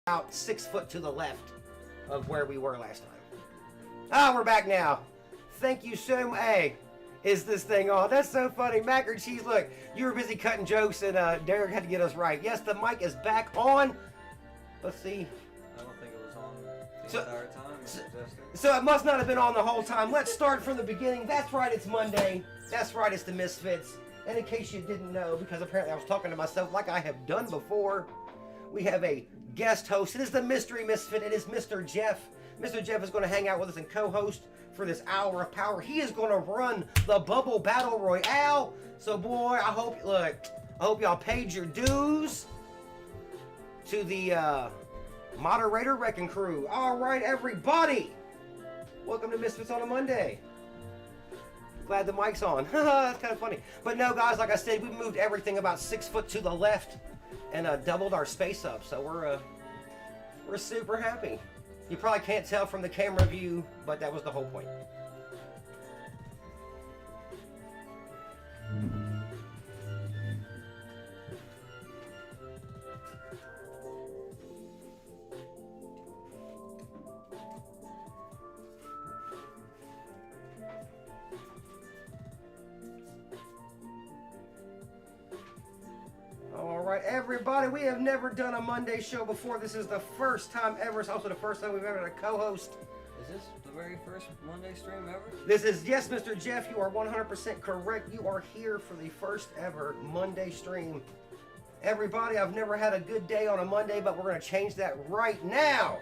about 6 foot to the left of where we were last time. Ah, we're back now. Thank you so much. Hey, is this thing on? That's so funny. Mac and cheese, look, you were busy cutting jokes and Derek had to get us right. Yes, the mic is back on. Let's see. I don't think it was on the entire time. So it must not have been on the whole time. Let's start from the beginning. That's right, it's Monday. That's right, it's the Misfits. And in case you didn't know, because apparently I was talking to myself like I have done before, we have a guest host. It is the Mystery Misfit. It is Mr. Jeff. Mr. Jeff is going to hang out with us and co-host for this hour of power. He is going to run the Bubble Battle Royale. So boy, I hope y'all paid your dues to the moderator wrecking crew. All right, everybody. Welcome to Misfits on a Monday. Glad the mic's on. That's kind of funny. But no, guys, like I said, we moved everything about 6 foot to the left and doubled our space up. So we're super happy. You probably can't tell from the camera view, but that was the whole point. All right, everybody, we have never done a Monday show before. This is the first time ever. It's also the first time we've ever had a co-host. Is this the very first Monday stream ever? This is, yes, Mr. Jeff, you are 100% correct. You are here for the first ever Monday stream. Everybody, I've never had a good day on a Monday, but we're going to change that right now.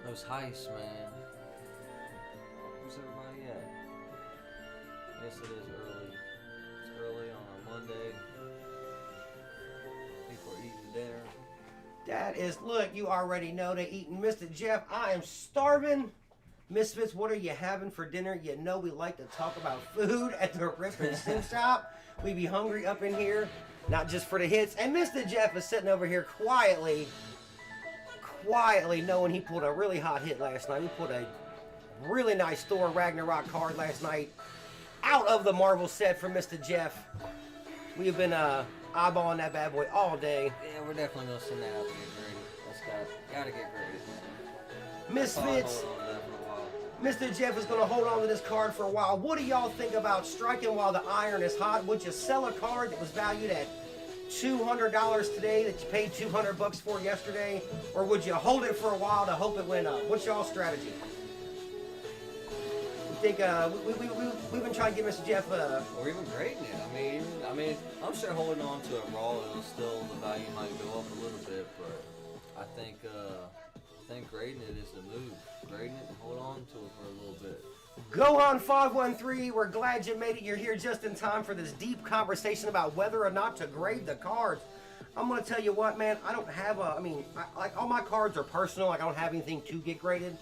Those heists, man. Where's everybody at? Yes, it is early. It's early on a Monday. People are eating dinner. That is, look, you already know they eating. Mr. Jeff, I am starving. Misfits, what are you having for dinner? You know we like to talk about food at the Rip and Sim Shop. We be hungry up in here, not just for the hits. And Mr. Jeff is sitting over here quietly knowing he pulled a really hot hit last night. We pulled a really nice Thor Ragnarok card last night out of the Marvel set from Mr. Jeff. We have been eyeballing that bad boy all day. Yeah, we're definitely going to send that out to get graded. Let's gotta get graded. Misfits, Mr. Jeff is going to hold on to this card for a while. What do y'all think about striking while the iron is hot? Would you sell a card that was valued at $200 today that you paid $200 for yesterday, or would you hold it for a while to hope it went up? What's y'all's strategy? We think we've been trying to give Mr. Jeff or even grading it. I mean, I'm sure holding on to it raw, it'll still, the value might go up a little bit, but I think grading it is the move. Grading it and hold on to it for a little bit. Gohan 513, we're glad you made it. You're here just in time for this deep conversation about whether or not to grade the cards. I'm going to tell you what, man, I don't have like all my cards are personal. Like I don't have anything to get graded.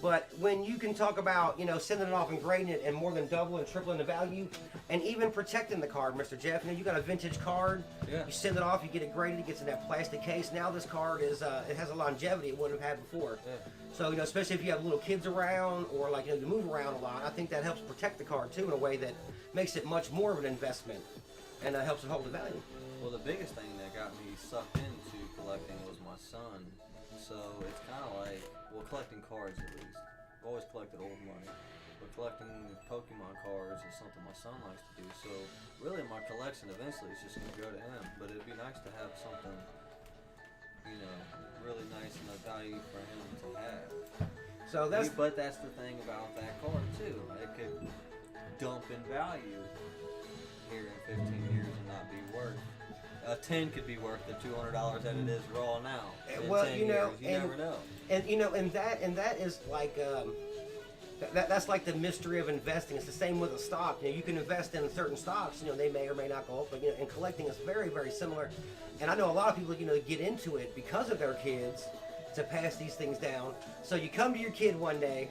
But when you can talk about, sending it off and grading it and more than doubling and tripling the value and even protecting the card, Mr. Jeff, you got a vintage card, yeah. You send it off, you get it graded, it gets in that plastic case. Now this card is, it has a longevity it wouldn't have had before. Yeah. So, especially if you have little kids around or like, you move around a lot, I think that helps protect the card too in a way that makes it much more of an investment and helps it hold the value. Well, the biggest thing that got me sucked into collecting was my son. So it's kind of like, collecting cards at least. I've always collected old money, but collecting Pokemon cards is something my son likes to do. So really my collection eventually is just going to go to him, but it'd be nice to have something, really nice and of value for him to have. So that's... But that's the thing about that card too. dump in value here in 15 years and not be worth. A 10 could be worth the $200 that it is raw now. In Well, 10 you know, years, you never know. And that is like that's like the mystery of investing. It's the same with a stock. You know, you can invest in certain stocks. You know, they may or may not go up, but you know, and collecting is very, very similar. And I know a lot of people, you know, get into it because of their kids to pass these things down. So you come to your kid one day,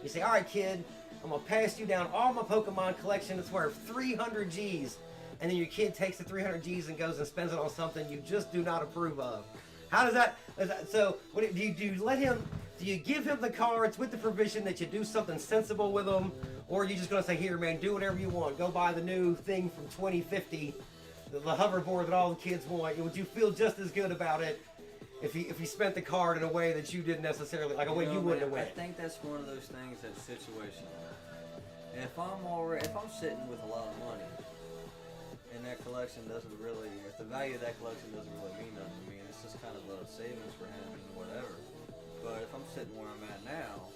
you say, "All right, kid, I'm gonna pass you down all my Pokemon collection. It's worth 300 G's." And then your kid takes the 300 G's and goes and spends it on something you just do not approve of. How does that? So, what do you let him? Do you give him the cards with the provision that you do something sensible with them, or are you just gonna say, "Here, man, do whatever you want. Go buy the new thing from 2050, the hoverboard that all the kids want"? Would you feel just as good about it if he spent the card in a way that you didn't necessarily like a way you wouldn't have went? I think that's one of those things that's situational. If I'm sitting with a lot of money, and that collection doesn't really, if the value of that collection doesn't really mean nothing to me, and it's just kind of a savings for him and whatever. But if I'm sitting where I'm at now,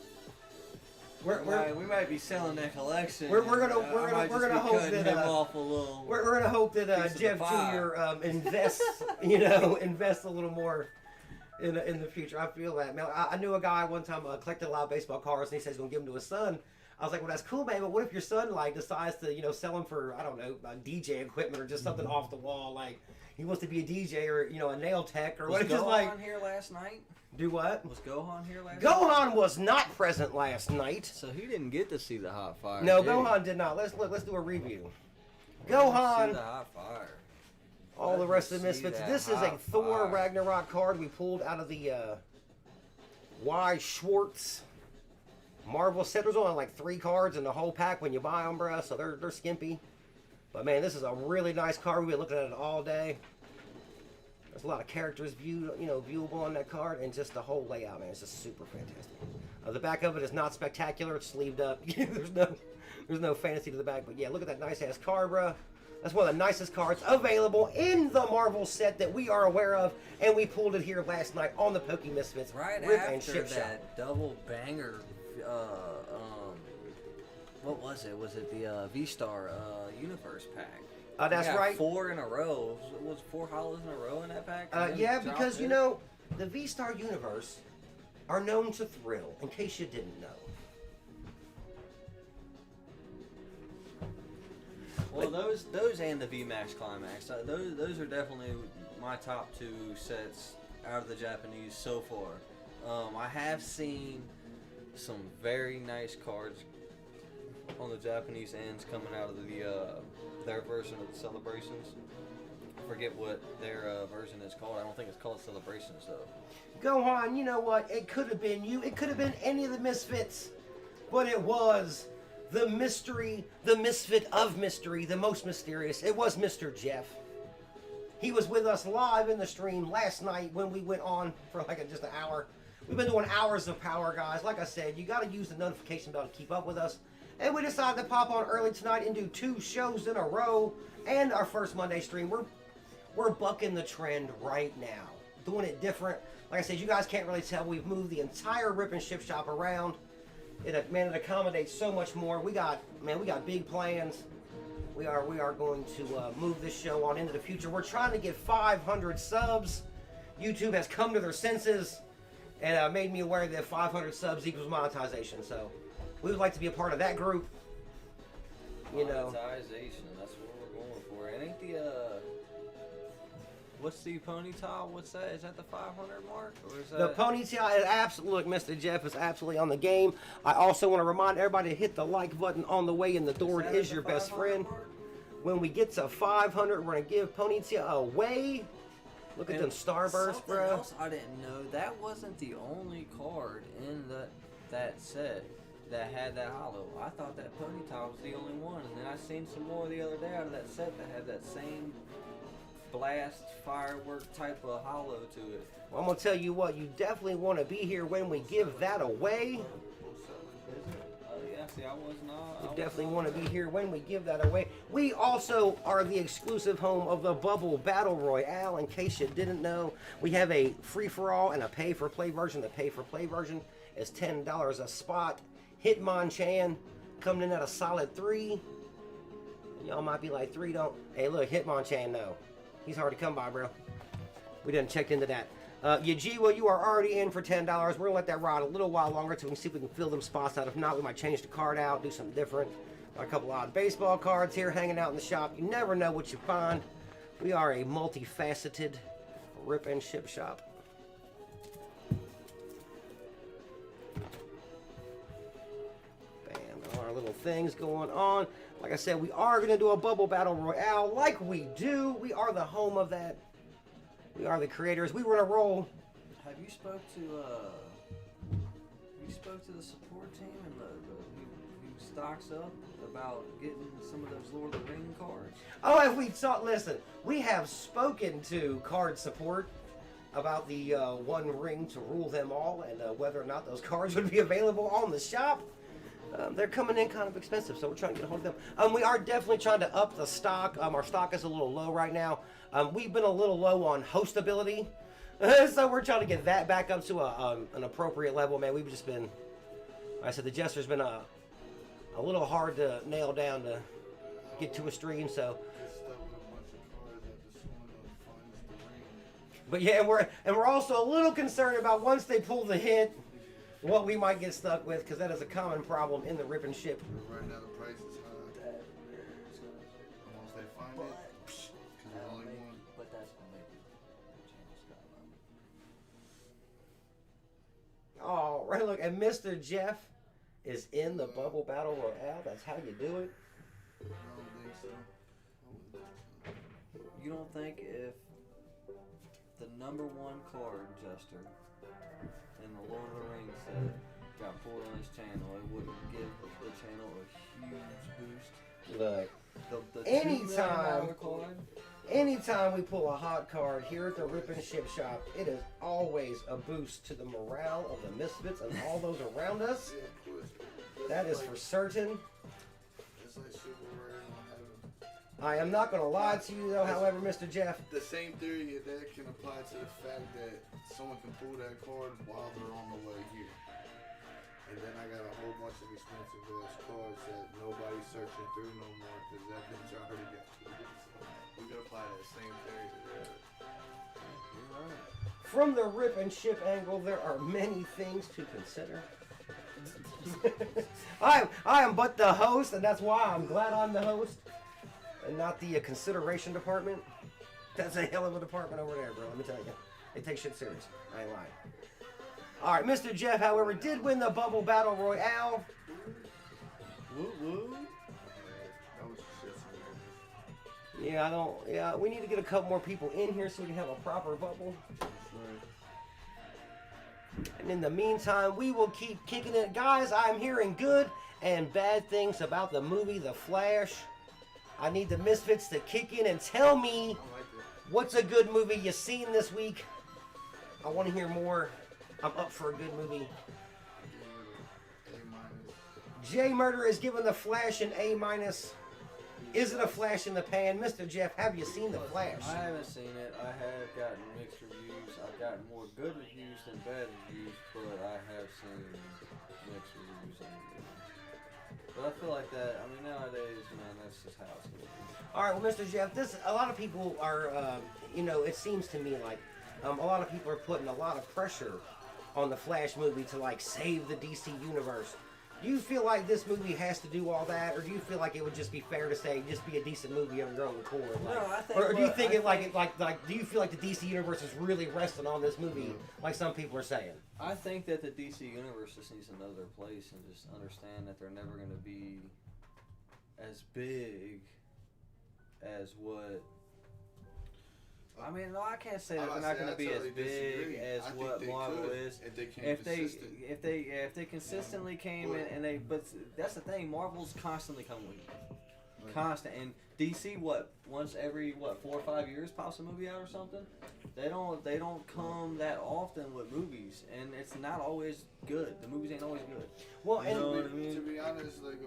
we might be selling that collection. We're gonna hope that Jeff Jr. Invests, you know, invests a little more in the future. I feel that, man. I knew a guy one time collected a lot of baseball cards, and he said he's gonna give them to his son. I was like, well, that's cool, man, but what if your son, like, decides to, you know, sell them for, I don't know, DJ equipment or just something off the wall, like, he wants to be a DJ or, you know, a nail tech or what? Was Gohan here last night? Do what? Was Gohan here last night? Gohan was not present last night. So he didn't get to see the hot fire. No, Gohan did not. Let's do a review. Gohan. See the hot fire. All the rest of the Misfits. This is a Thor Ragnarok card we pulled out of the Y. Schwartz Marvel set. There's only like 3 cards in the whole pack when you buy them, bruh, so they're skimpy. But man, this is a really nice card. We've been looking at it all day. There's a lot of characters viewable on that card, and just the whole layout, man, it's just super fantastic. The back of it is not spectacular. It's sleeved up. there's no fantasy to the back, but yeah, look at that nice ass card, bruh. That's one of the nicest cards available in the Marvel set that we are aware of, and we pulled it here last night on the Pokemisfitz right Rip after and Ship that Shop. double banger. What was it? Was it the V-Star Universe pack? That's right. 4 in a row. It was 4 hollows in a row in that pack. Yeah, because you know the V-Star Universe are known to thrill. In case you didn't know. Well, those and the VMAX Climax, those are definitely my top 2 sets out of the Japanese so far. I have seen some very nice cards on the Japanese ends coming out of their version of the Celebrations. I forget what their version is called. I don't think it's called Celebrations though. Gohan, you know what? It could have been you. It could have been any of the Misfits, but it was the mystery, the misfit of mystery, the most mysterious. It was Mr. Jeff. He was with us live in the stream last night when we went on for like just an hour. We've been doing hours of power, guys. Like I said, you got to use the notification bell to keep up with us. And we decided to pop on early tonight and do 2 shows in a row and our first Monday stream. We're bucking the trend right now, doing it different. Like I said, you guys can't really tell. We've moved the entire Rip and Ship Shop around. It accommodates so much more. We got big plans. We are going to move this show on into the future. We're trying to get 500 subs. YouTube has come to their senses and made me aware that 500 subs equals monetization. So we would like to be a part of that group. You know, monetization. That's what we're going for. It ain't the what's the ponytail? What's that? Is that the 500 mark? Or is that... The ponytail is absolutely, look, Mr. Jeff is absolutely on the game. I also want to remind everybody to hit the like button on the way in the door. It is your best friend. Mark? When we get to 500, we're going to give ponytail away. Look at them starbursts, bro. Something else I didn't know, that wasn't the only card in that set that had that hollow. I thought that ponytail was the only one, and then I seen some more the other day out of that set that had that same blast firework type of hollow to it. Well, I'm going to tell you what, you definitely want to be here when we give that away. See, I was not. You definitely want to be here when we give that away. We also are the exclusive home of the Bubble Battle Royale. In case you didn't know, we have a free-for-all and a pay-for-play version. The pay-for-play version is $10 a spot. Hitmonchan coming in at a solid 3. And y'all might be like, 3 don't. Hey, look, Hitmonchan, no. He's hard to come by, bro. We done checked into that. Yajiwa, you are already in for $10. We're going to let that ride a little while longer so we can see if we can fill them spots out. If not, we might change the card out, do something different. Got a couple odd baseball cards here hanging out in the shop. You never know what you find. We are a multifaceted rip and ship shop. Bam, got our little things going on. Like I said, we are going to do a Bubble Battle Royale like we do. We are the home of that. We are the creators. We were in a roll. Have you spoke to the support team and who stocks up about getting some of those Lord of the Ring cards? Oh, if we saw, listen, we have spoken to card support about the One Ring to rule them all and whether or not those cards would be available on the shop. They're coming in kind of expensive, so we're trying to get a hold of them. We are definitely trying to up the stock. Our stock is a little low right now. We've been a little low on hostability, so we're trying to get that back up to an appropriate level. Man, we've just been, like I said, the Jester's been a little hard to nail down to get to a stream, so. But yeah, and we're also a little concerned about once they pull the hit, what we might get stuck with, because that is a common problem in the rip and ship. Right now the price is high. Once they find it, because there's only one. But that's gonna make it change skyline. Oh, right, look, and Mr. Jeff is in the Bubble Battle Royale. That's how you do it. I don't think so. I wouldn't think so. You don't think if the #1 card, Jester, in the Lord of the Rings set got pulled on his channel, it would give the channel a huge boost? Look, The anytime, $2 million card? anytime we pull a hot card here at the Rip and Ship shop, it is always a boost to the morale of the Misfits and all those around us. Yeah, of course. That is for certain. It's like super rare on heaven. I am not going to lie to you, though, however, Mr. Jeff. The same theory that can apply to the fact that someone can pull that card while they're on the way here. And then I got a whole bunch of expensive ass cards that nobody's searching through no more because that bitch already got pulled. So we can apply that same theory to that. You're right. From the Rip and Ship angle, there are many things to consider. I am but the host, and that's why I'm glad I'm the host and not the consideration department. That's a hell of a department over there, bro. Let me tell you. They take shit serious. I ain't lying. All right, Mr. Jeff, however, did win the Bubble Battle Royale. Woo woo. That was shit. Yeah, we need to get a couple more people in here so we can have a proper bubble. And in the meantime, we will keep kicking it. Guys, I'm hearing good and bad things about the movie The Flash. I need the Misfits to kick in and tell me I like it. what's a good movie you seen this week. I want to hear more. I'm up for a good movie. A-. J Murder is giving The Flash an A-. Is it a flash in the pan? Mr. Jeff, have you seen The Flash? I haven't seen it. I have gotten mixed reviews. I've gotten more good reviews than bad reviews, but I have seen mixed reviews on it. But I feel like that, I mean, nowadays, man, that's just how it's going to be. All right, well, Mr. Jeff, a lot of people are, it seems to me like a lot of people are putting a lot of pressure on the Flash movie to, like, save the DC universe. Do you feel like this movie has to do all that, or do you feel like it would just be fair to say just be a decent movie of your own accord? Like, No, I think or do you think I think- do you feel like the DC universe is really resting on this movie, like some people are saying? I think that the DC universe just needs to know their place and just understand that they're never going to be as big as what. I mean, no, I can't say that they're not going to be as big as what Marvel is. If they came If consistent. they consistently came in and they, but that's the thing, Marvel's constantly coming with you. Constant. And DC, once every 4 or 5 years pops a movie out or something? They don't come that often with movies, and it's not always good. The movies ain't always good. Well, You and know what I mean? To be honest, like,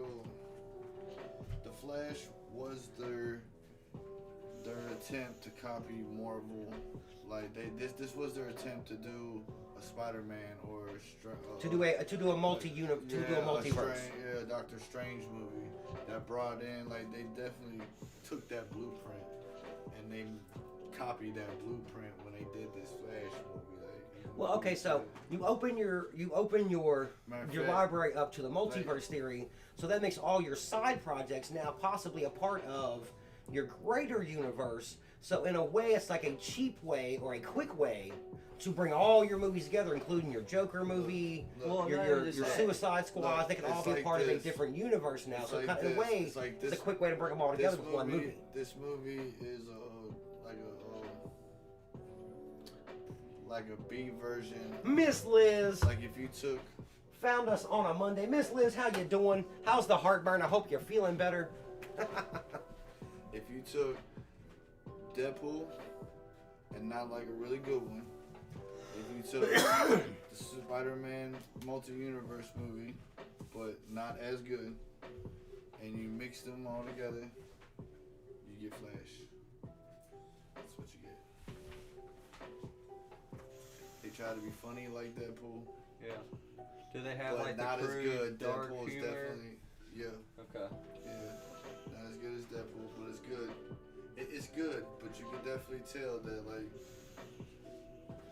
The Flash was their attempt to copy Marvel. Like this was their attempt to do a a Spider-Man or to do a multiverse. Yeah, Doctor Strange movie that brought in, like, they definitely took that blueprint and they copied that blueprint when they did this Flash movie. Like, well, okay, so you open your library up to the multiverse theory, so that makes all your side projects now possibly a part of your greater universe. So in a way, it's like a cheap way or a quick way to bring all your movies together, including your Joker movie, your Suicide Squad. They can all be part of a different universe now. So kind of, in a way, it's a quick way to bring them all together with one movie. This movie is like a B version. Miss Liz. Like if you took. Found us on a Monday. Miss Liz, how you doing? How's the heartburn? I hope you're feeling better. If you took Deadpool and not like a really good one, if you took the Spider-Man multi-universe movie, but not as good, and you mix them all together, you get Flash. That's what you get. They try to be funny like Deadpool. Yeah. Do they have but like not the as good? dark Deadpool is humor? definitely Okay. Yeah, not as good as Deadpool, but it's good. It's good, but you can definitely tell that like.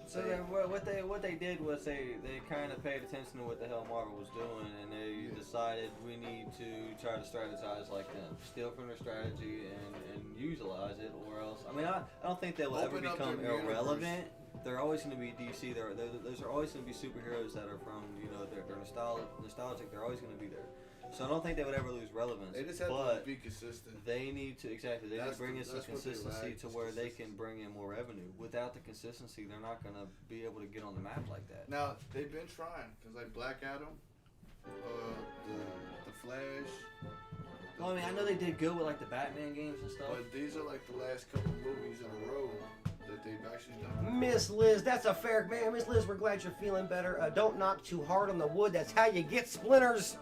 So then what they did was they kind of paid attention to what the hell Marvel was doing, and they decided we need to try to strategize like them, steal from their strategy and utilize it, or else. I mean, I don't think they will ever become irrelevant. They're always going to be DC. Those are always going to be superheroes that are from, you know, they're nostalgic. They're always going to be there. So I don't think they would ever lose relevance. They just have to be consistent. They need to They need to bring in some consistency to where they can bring in more revenue. Without the consistency, they're not going to be able to get on the map like that. Now they've been trying because like Black Adam, the Flash. Well, I mean, I know they did good with like the Batman games and stuff. But these are like the last couple movies in a row that they've actually done. Miss Liz, that's a fair man. Miss Liz, we're glad you're feeling better. Don't knock too hard on the wood. That's how you get splinters.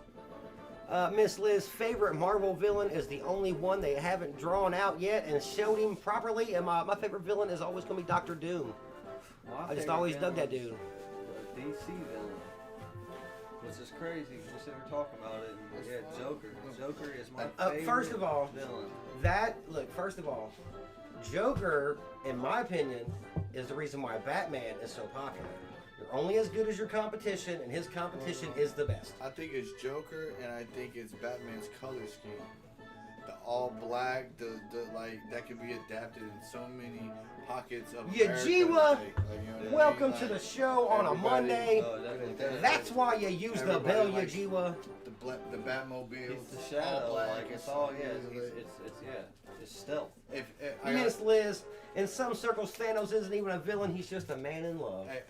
Miss Liz's favorite Marvel villain is the only one they haven't drawn out yet and showed him properly. And my favorite villain is always going to be Dr. Doom. I just always dug that dude. The DC villain, which is crazy. We're sitting here talking about it. And yeah, Joker. Joker is my favorite first of all, villain. First of all, Joker, in my opinion, is the reason why Batman is so popular. You're only as good as your competition, and his competition is the best. I think it's Joker, and I think it's Batman's color scheme. The all black, the like that can be adapted in so many pockets of Yajiwa, welcome to the show on a Monday. That's why you use the bell, Yajiwa. The Batmobile. It's the shadow, like it's all it's stealth. Miss Liz, in some circles, Thanos isn't even a villain. He's just a man in love. Hey,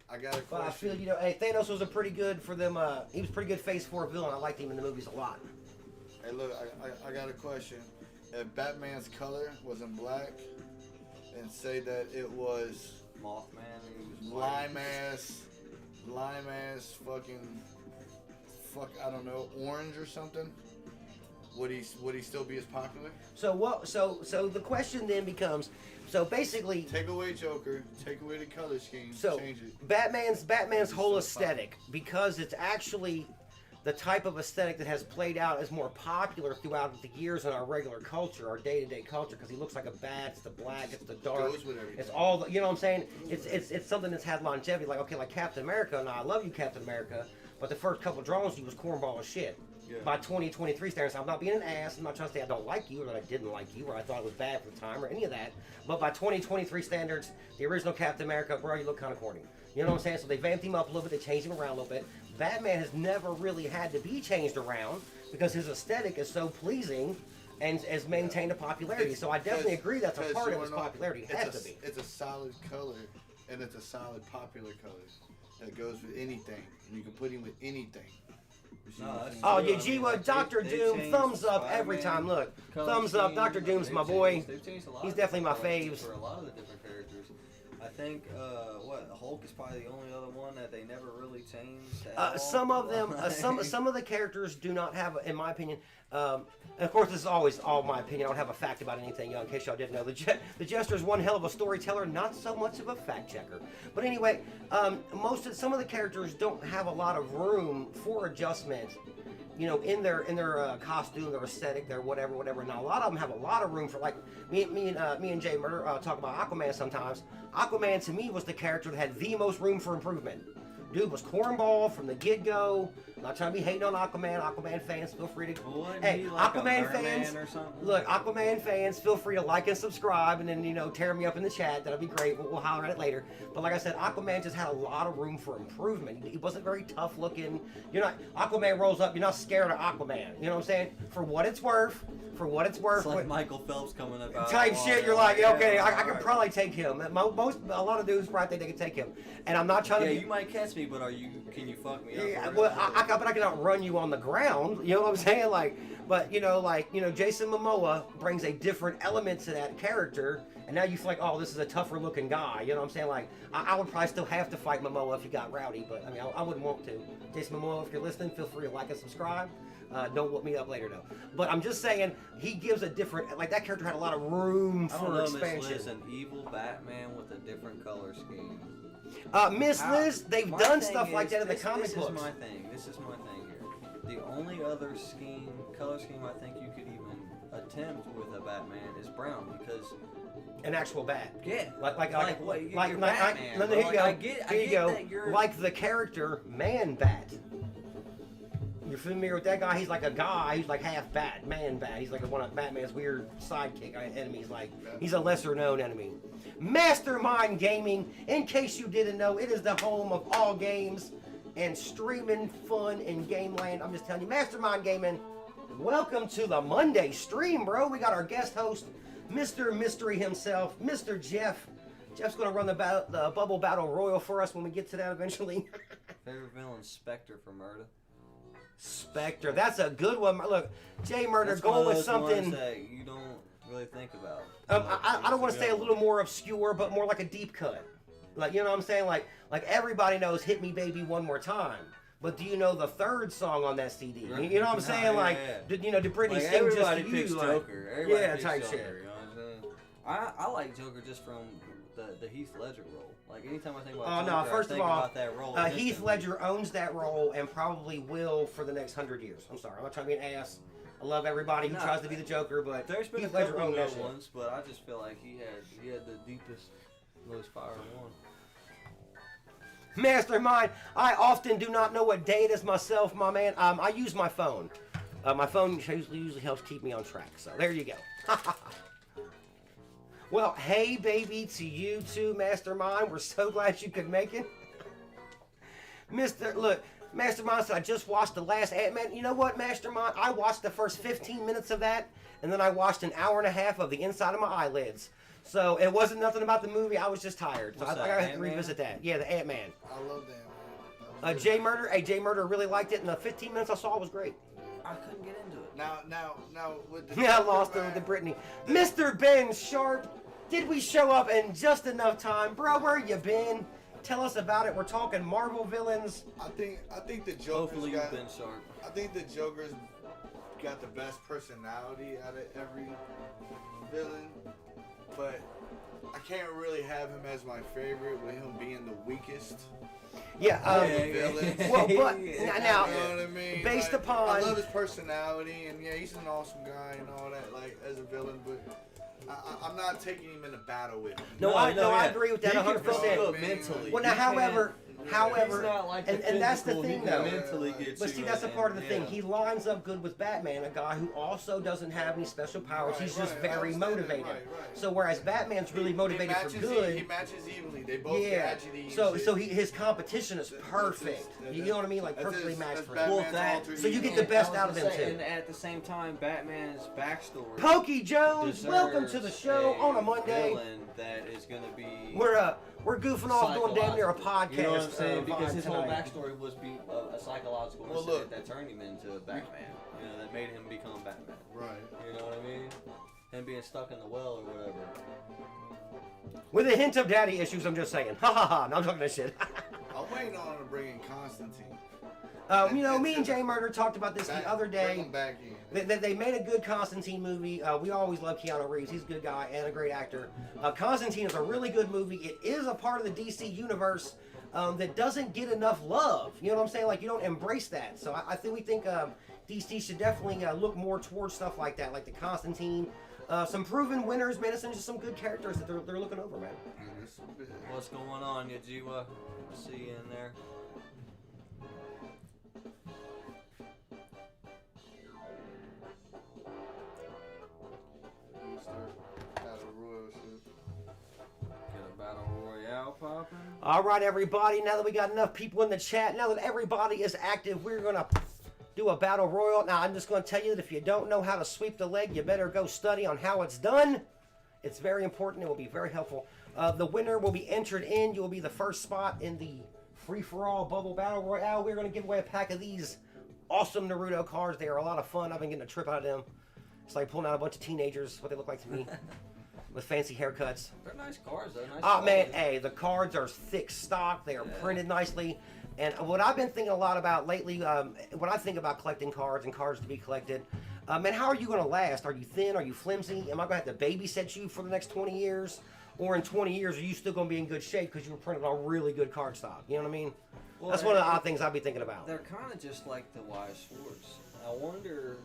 I got a question. But I feel, hey, Thanos was a pretty good for them. He was a pretty good Phase 4 villain. I liked him in the movies a lot. Hey, look, I got a question. If Batman's color wasn't black, and say that it was Mothman, lime ass, I don't know, orange or something, would he still be as popular? So what? So the question then becomes, so basically, take away Joker, take away the color scheme, change it. Batman's whole aesthetic, because it's actually the type of aesthetic that has played out as more popular throughout the years in our regular culture, our day-to-day culture, because he looks like a bat. It's the black, it's the dark, it's all the, you know what I'm saying? It's something that's had longevity. Like, okay, like Captain America. Now I love you, Captain America, but the first couple drawings he was cornball as shit. Yeah. By 2023 standards, I'm not being an ass. I'm not trying to say I don't like you or that I didn't like you or I thought it was bad for the time or any of that. But by 2023 standards, the original Captain America, bro, you look kind of corny. You know what I'm saying? So they vamped him up a little bit. They changed him around a little bit. Batman has never really had to be changed around because his aesthetic is so pleasing and has maintained a popularity. So I definitely agree that's a part of his popularity. It has to be. It's a solid color, and it's a solid popular color that goes with anything. And you can put him with anything. Oh, Yajiwa, Dr. Doom, thumbs up every time. Look, thumbs up. Dr. Doom's my boy. He's definitely my faves. For a lot of the different characters. I think Hulk is probably the only other one that they never really changed. At all. Some of them, some of the characters do not have, in my opinion. Of course, this is always all my opinion. I don't have a fact about anything. In case y'all didn't know, the Jester is one hell of a storyteller, not so much of a fact checker. But anyway, some of the characters don't have a lot of room for adjustment. You know, in their costume, their aesthetic, their whatever. Now a lot of them have a lot of room for, like me and Jay Murder talk about Aquaman sometimes. Aquaman to me was the character that had the most room for improvement. Dude was cornball from the get-go. I'm not trying to be hating on Aquaman. Aquaman fans, feel free to. Hey, like Aquaman fans, look, Aquaman fans, feel free to like and subscribe, and then tear me up in the chat. That'll be great. We'll holler at it later. But like I said, Aquaman just had a lot of room for improvement. He wasn't very tough looking. Aquaman rolls up. You're not scared of Aquaman. You know what I'm saying? For what it's worth. It's like Michael Phelps coming up. Type shit. You're like, okay, I could probably take him. A lot of dudes probably think they can take him, and I'm not trying to. Yeah, you might catch me, but can you fuck me up? Yeah, well, but I can outrun you on the ground. You know what I'm saying? Jason Momoa brings a different element to that character, and now you feel like, oh, this is a tougher looking guy. You know what I'm saying? Like, I would probably still have to fight Momoa if he got rowdy, but I mean, I wouldn't want to. Jason Momoa, if you're listening, feel free to like and subscribe. Don't whoop me up later though. But I'm just saying, he gives a different, like that character had a lot of room for expansion. Miss Liz, an evil Batman with a different color scheme. Miss Liz, they've done stuff like that in the comic books. This is my thing here. The only other color scheme I think you could even attempt with a Batman is brown, because an actual bat. Yeah. Here you go. Like the character Man-Bat. You're familiar with that guy? He's like a guy. He's like half bat, Man-Bat. He's like one of Batman's weird sidekick enemies. Like, he's a lesser known enemy. Mastermind Gaming. In case you didn't know, it is the home of all games and streaming fun in Game Land. I'm just telling you, Mastermind Gaming. Welcome to the Monday stream, bro. We got our guest host, Mr. Mystery himself, Mr. Jeff. Jeff's gonna run the Bubble Battle Royal for us when we get to that eventually. Favorite villain, Spectre from Murder. Spectre, that's a good one. Look, Jay Murder, going with something that you don't really think about. I don't want to say a little more obscure, but more like a deep cut. Like, you know what I'm saying? Like everybody knows "Hit Me, Baby, One More Time." But do you know the third song on that CD? Right. You know what I'm saying? Did Britney sing just to you? Picks Joker. Everybody picks type Joker, shit. You know what I'm saying? I like Joker just from the Heath Ledger role. Like, anytime I think about Joker, first I think of all, about that role. Heath Ledger owns that role and probably will for the next 100 years. I'm sorry, I'm not trying to be an ass. I love everybody who tries to be the Joker, but there's been Heath a couple Ledger owns that of ones, but I just feel like he had the deepest, most fire one. Mastermind, I often do not know what day it is myself, my man. I use my phone. My phone usually helps keep me on track, so there you go. Well, hey, baby, to you too, Mastermind. We're so glad you could make it. Mastermind said, I just watched the last Ant-Man. You know what, Mastermind? I watched the first 15 minutes of that, and then I watched an hour and a half of the inside of my eyelids. So it wasn't nothing about the movie. I was just tired. So I gotta revisit that. Yeah, the Ant-Man. I love that, man. Jay Murder really liked it, and the 15 minutes I saw was great. I couldn't get into it. Now, with the I lost it with the Britney. Mr. Ben Sharp, did we show up in just enough time? Bro, where you been? Tell us about it. We're talking Marvel villains. I think the Joker's Hopefully you've been sharp. I think the Joker's got the best personality out of every villain, but I can't really have him as my favorite with him being the weakest. Yeah, well, but now, you know what I mean? Based like, upon, I love his personality, and yeah, he's an awesome guy and all that, like as a villain. But I'm not taking him in a battle with him. I agree with that 100%. Mentally. Well, now, however, he's not like and that's the thing, though. Mentally gets But see, that's a part of the thing. He lines up good with Batman, a guy who also doesn't have any special powers. He's just very motivated. Right. So whereas Batman's really motivated for good. He matches evenly. They both gadget each. So his competition is perfect. You know what I mean? Like perfectly matched for him. So you get the best out of him too. And at the same time, Batman's backstory. Pokey Jones, welcome to the show on a Monday. That is going to be. We're goofing off doing damn near a podcast. You know what I'm saying? Because his whole tonight. backstory was a psychological incident that turned him into Batman. You know, that made him become Batman. Right. You know what I mean? him being stuck in the well or whatever. With a hint of daddy issues, I'm just saying. Ha ha ha. No, I'm talking that shit. I'm waiting on him to bring in Constantine. You know, me and Jay Murder talked about this the other day. Bring him back in. They made a good Constantine movie. We always love Keanu Reeves. He's a good guy and a great actor. Constantine is a really good movie. It is a part of the DC universe that doesn't get enough love. You know what I'm saying? Like, you don't embrace that. So we think DC should definitely look more towards stuff like that, like the Constantine. Some proven winners, man. It's just some good characters that they're looking over, man. What's going on, Yajiwa? See you in there. Popping. All right, everybody. Now that we got enough people in the chat, now that everybody is active, we're going to do a battle royal. Now, I'm just going to tell you that if you don't know how to sweep the leg, you better go study on how it's done. It's very important. It will be very helpful. The winner will be entered in. You will be the first spot in the free-for-all bubble battle royale. We're going to give away a pack of these awesome Naruto cards. They are a lot of fun. I've been getting a trip out of them. It's like pulling out a bunch of teenagers, what they look like to me. With fancy haircuts. They're nice cards, though. Nice oh, man, hey, the cards are thick stock. They are printed nicely. And what I've been thinking a lot about lately, when I think about collecting cards and cards to be collected, man, how are you going to last? Are you thin? Are you flimsy? Am I going to have to babysit you for the next 20 years? Or in 20 years, are you still going to be in good shape because you were printed on really good card stock? You know what I mean? Well, that's one of the odd things I'd be thinking about. They're kind of just like the Wise Swords. I wonder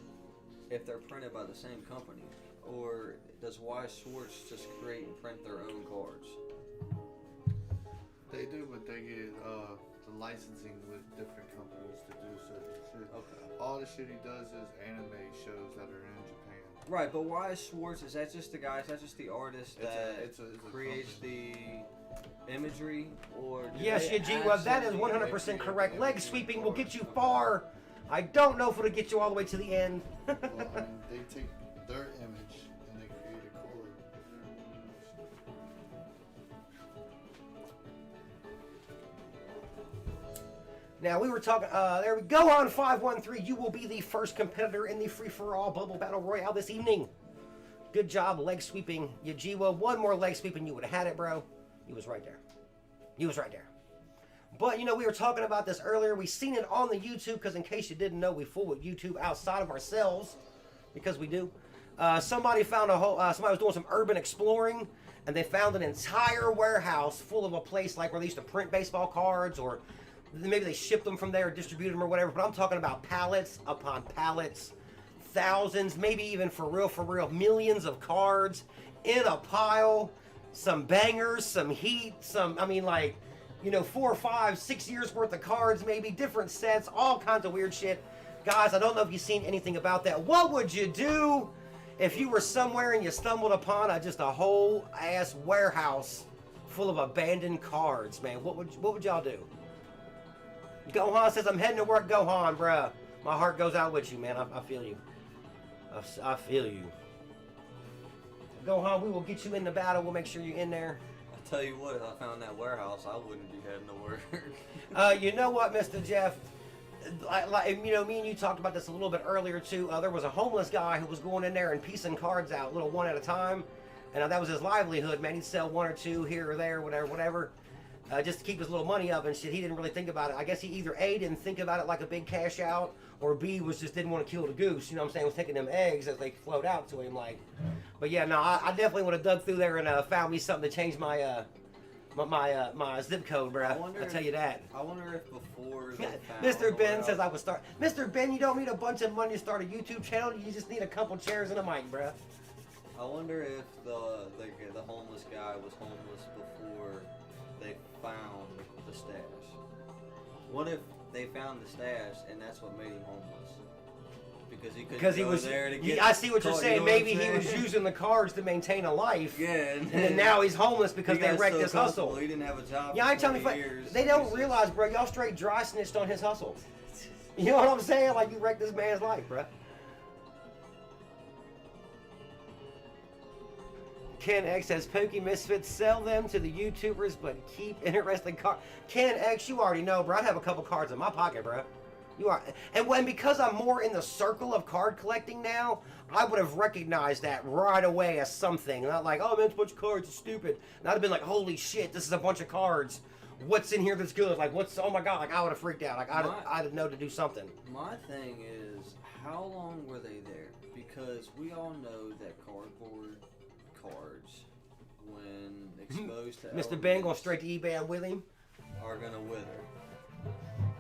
if they're printed by the same company. Or does Wise Swords just create and print their own cards? They do, but they get the licensing with different companies to do certain shit. Okay. All the shit he does is anime shows that are in Japan. Right, but Wise Swords, is that just the guy? Is that just the artist that it's a creates the imagery? Or yes, Yajiwa, that is 100% correct. Leg sweeping will get you far. I don't know if it'll get you all the way to the end. Well, I mean, they take their image and they create a chord. Now, we were talking, there we go on 513. You will be the first competitor in the free-for-all Bubble Battle Royale this evening. Good job leg sweeping, Yajiwa. One more leg sweep and you would have had it, bro. You was right there. You was right there. But, you know, we were talking about this earlier. We seen it on the YouTube, because in case you didn't know, we fool with YouTube outside of ourselves, because we do. Somebody found somebody was doing some urban exploring, and they found an entire warehouse full of a place like where they used to print baseball cards, or maybe they shipped them from there or distributed them or whatever. But I'm talking about pallets upon pallets, thousands, maybe even for real, millions of cards in a pile. Some bangers, some heat, I mean, like, you know, 4 or 5, 6 years worth of cards, maybe different sets, all kinds of weird shit. Guys, I don't know if you've seen anything about that. What would you do if you were somewhere and you stumbled upon just a whole ass warehouse full of abandoned cards, man? What would y'all do? Gohan says, I'm heading to work. Gohan, bruh. My heart goes out with you, man. I feel you. I feel you. Gohan, we will get you in the battle. We'll make sure you're in there. I'll tell you what, if I found that warehouse, I wouldn't be heading to work. You know what, Mr. Jeff? You know, me and you talked about this a little bit earlier, too. There was a homeless guy who was going in there and piecing cards out, little one at a time. And that was his livelihood, man. He'd sell 1 or 2 here or there, whatever. Just to keep his little money up and shit. He didn't really think about it. I guess he either A, didn't think about it like a big cash out, or B, didn't want to kill the goose. You know what I'm saying? Was taking them eggs as they float out to him, like. But yeah, no, I definitely would have dug through there and found me something to change my my zip code, bro. I'll tell you that. I wonder if before Mr. Ben says I would start. Mr. Ben, you don't need a bunch of money to start a YouTube channel. You just need a couple chairs and a mic, bro. I wonder if the homeless guy was homeless before they found the stash. What if they found the stash and that's what made him homeless? Because he was there to get. I see what you're saying. You know Maybe he was using the cards to maintain a life. Yeah, and then now he's homeless because they wrecked his hustle. He didn't have a job. Yeah, I tell me, they don't realize, bro. Y'all straight dry snitched on his hustle. You know what I'm saying? Like, you wrecked this man's life, bro. Ken X says, Pokemisfitz, sell them to the YouTubers, but keep interesting cards. Ken X, you already know, bro. I have a couple cards in my pocket, bro. You are, and because I'm more in the circle of card collecting now, I would have recognized that right away as something. Not like, oh man, it's a bunch of cards, it's stupid. And I'd have been like, holy shit, this is a bunch of cards. What's in here that's good? Like, oh my god, like I would have freaked out. Like I'd have known to do something. My thing is, how long were they there? Because we all know that cardboard cards, when exposed to Mr. Ben going straight to eBay and with him, are gonna wither.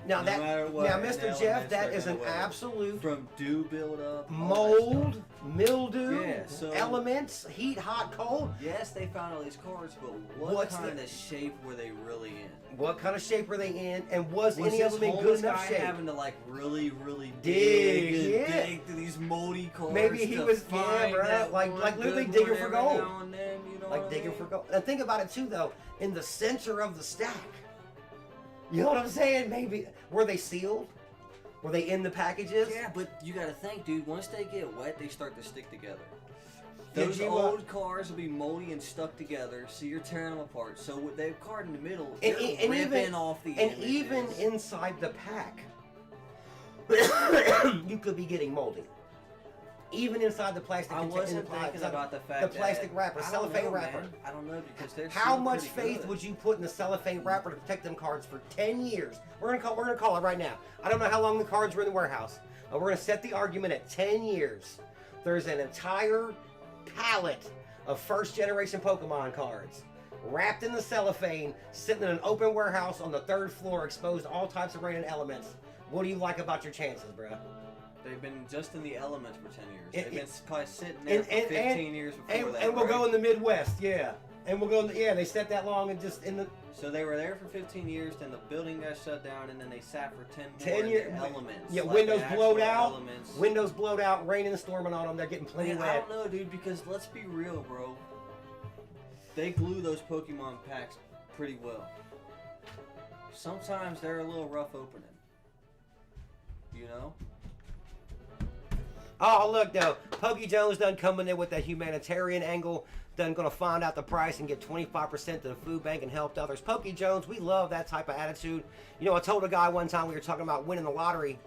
Now No that, matter what, now Mr. Jeff, that is an wither. absolute From dew buildup, mold, mildew, Yeah, so- elements, heat, hot, cold. Yes, they found all these cards, but what What's kind the- of shape were they really in? What kind of shape were they in, and was any this of them in good homeless enough guy shape? having to like really Dig, and yeah. dig through these moldy cards? Maybe he to was, find right, that like one literally good digging one for every gold. now and then, you know Like what I digging mean? for gold. And think about it too, though. In the center of the stack, you know what I'm saying? Maybe were they sealed? Were they in the packages? Yeah, but you gotta think, dude. Once they get wet, they start to stick together. Did Those you, old cars will be moldy and stuck together, so you're tearing them apart. So with the card in the middle, And, they're and ripping even off the and images. even inside the pack, you could be getting moldy. Even inside the plastic. I wasn't inside thinking about the fact the plastic that, wrapper, I don't cellophane know, wrapper. man. I don't know because they're How sealed much pretty faith good. would you put in the cellophane wrapper to protect them cards for 10 years? We're gonna call it right now. I don't know how long the cards were in the warehouse, but we're gonna set the argument at 10 years. There's an entire pallet of first generation Pokemon cards wrapped in the cellophane, sitting in an open warehouse on the 3rd floor, exposed to all types of rain and elements. What do you like about your chances, bruh? They've been just in the elements for 10 years. And- They've been probably sitting there for 15 years before that. And we'll go right? in the Midwest, yeah. And we'll go in yeah, they set that long and just in the So they were there for 15 years, then the building got shut down, and then they sat for 10 more 10 in years. the elements. Yeah, like windows the blowed actual out. Elements. Windows blowed out, raining and storming on them. They're getting plenty Man, I wet. don't know, dude, because let's be real, bro. They glue those Pokemon packs pretty well. Sometimes they're a little rough opening. You know? Oh, look, though. Pokey Jones done coming in with that humanitarian angle. Done gonna find out the price and give 25% to the food bank and help others. Pokey Jones, we love that type of attitude. You know, I told a guy one time we were talking about winning the lottery.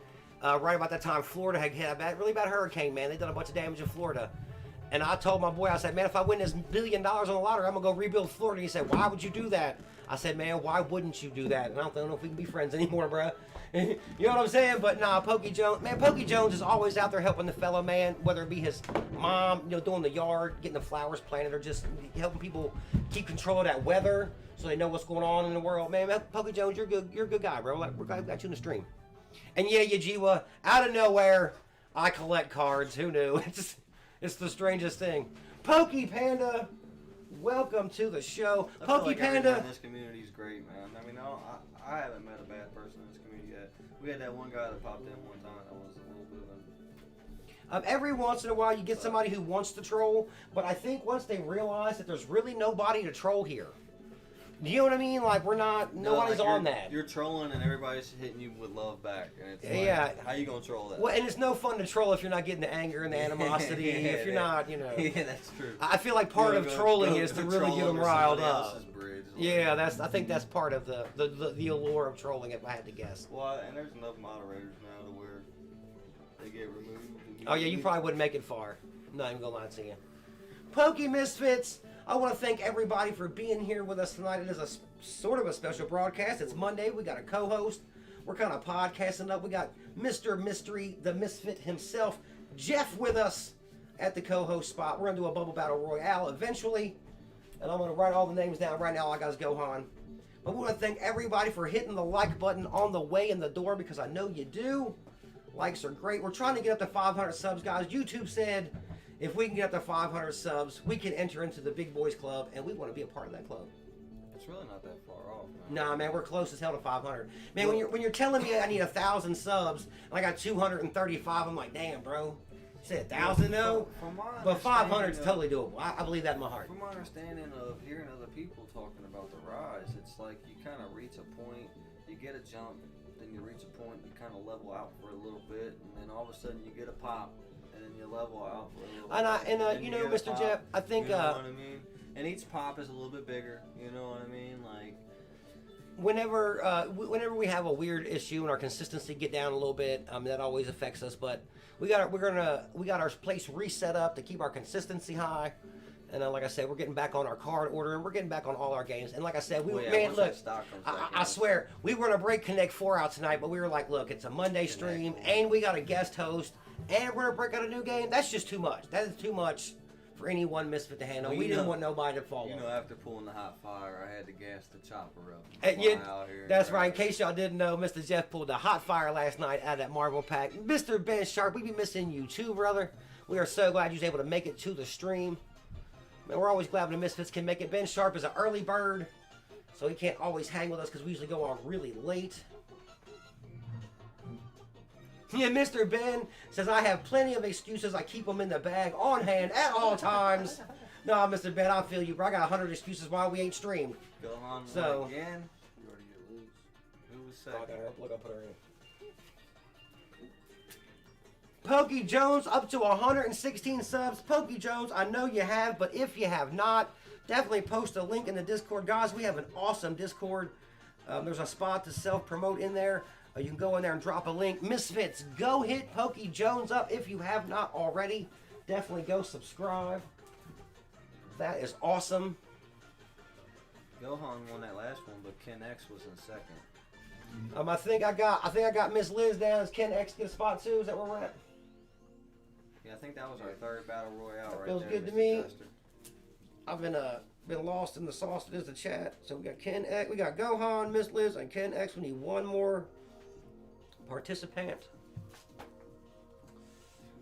Right about that time, Florida had hit a really bad hurricane, man. They done a bunch of damage in Florida. And I told my boy, I said, man, if I win this $1 billion on the lottery, I'm going to go rebuild Florida. He said, why would you do that? I said, man, why wouldn't you do that? And I don't know if we can be friends anymore, bruh. You know what I'm saying? But nah, Pokey Jones, man, Pokey Jones is always out there helping the fellow man, whether it be his mom, you know, doing the yard, getting the flowers planted, or just helping people keep control of that weather so they know what's going on in the world. Man, Pokey Jones, you're a good guy, bro. Like, we got you in the stream. And yeah, Yajiwa, out of nowhere, I collect cards. Who knew? It's the strangest thing. Pokey Panda, welcome to the show. I feel Pokey like Panda. everyone in this community is great, man. I mean, I haven't met a bad person in this community yet. We had that one guy that popped in one time that was a little bit of Every once in a while, you get somebody who wants to troll, but I think once they realize that there's really nobody to troll here. You know what I mean? Like, nobody's on that. You're trolling and everybody's hitting you with love back. And it's like, Yeah. how you gonna troll that? Well, and it's no fun to troll if you're not getting the anger and the animosity. Yeah, if you're not, you know. Yeah, that's true. I feel like part You of know, trolling go is to really troll get them over riled somebody up. else's bridge. Yeah, I think that's part of the allure of trolling, if I had to guess. Well, and there's enough moderators now to where they get removed. Oh yeah, you probably wouldn't make it far. Not even gonna lie to you. Pokemisfitz, I want to thank everybody for being here with us tonight. It is a sort of a special broadcast. It's Monday. We got a co-host. We're kind of podcasting up. We got Mr. Mystery, the Misfit himself, Jeff, with us at the co-host spot. We're gonna do a Bubble Battle Royale eventually, and I'm gonna write all the names down right now. All I got is Gohan. But we want to thank everybody for hitting the like button on the way in the door, because I know you do. Likes are great. We're trying to get up to 500 subs, guys. YouTube said if we can get up to 500 subs, we can enter into the Big Boys Club, and we want to be a part of that club. It's really not that far off, man. Nah, man, we're close as hell to 500. Man, when you're telling me I need 1,000 subs and I got 235, I'm like, damn, bro. You said 1,000 though, From my but 500 is understanding totally doable. I believe that in my heart. From my understanding of hearing other people talking about the rise, it's like you kind of reach a point, you get a jump, then you reach a point, you kind of level out for a little bit, and then all of a sudden you get a pop, and then you level out for a little bit. And then you know, get a Mr. pop, Jeff, I think you know what I mean? And each pop is a little bit bigger, you know what I mean? Like, whenever we have a weird issue and our consistency get down a little bit, that always affects us. But we got our place reset up to keep our consistency high. And like I said, we're getting back on our card order, and we're getting back on all our games. And like I said, once look, that stock comes back I in. swear, we were gonna break Connect 4 out tonight, but we were like, look, it's a Monday stream, and we got a guest host, and we're gonna break out a new game. That's just too much. That is too much for any one misfit to handle. Well, we didn't want nobody to follow. You know, after pulling the hot fire, I had to gas the chopper up. Out here That's right. In case y'all didn't know, Mr. Jeff pulled the hot fire last night out of that Marvel pack. Mr. Ben Sharp, we be missing you too, brother. We are so glad you was able to make it to the stream. Man, we're always glad when the Misfits can make it. Ben Sharp is an early bird, so he can't always hang with us because we usually go on really late. Yeah, Mr. Ben says, I have plenty of excuses. I keep them in the bag on hand at all times. No, Mr. Ben, I feel you, bro. I got 100 excuses why we ain't streamed. Go on So, again. You already get loose. Who was I second? got her. Look, I'll put her in. Pokey Jones up to 116 subs. Pokey Jones, I know you have, but if you have not, definitely post a link in the Discord. Guys, we have an awesome Discord. There's a spot to self-promote in there. You can go in there and drop a link. Misfits, go hit Pokey Jones up if you have not already. Definitely go subscribe. That is awesome. Gohan won that last one, but Ken X was in second. I think I got Miss Liz down. Does Ken X get a spot too? Is that where we're at? Yeah, I think that was our third battle royale right Feels there. good to Mr. me. Jester. I've been lost in the sauce that is the chat. So we got Ken X, we got Gohan, Miss Liz, and Ken X. We need one more participant.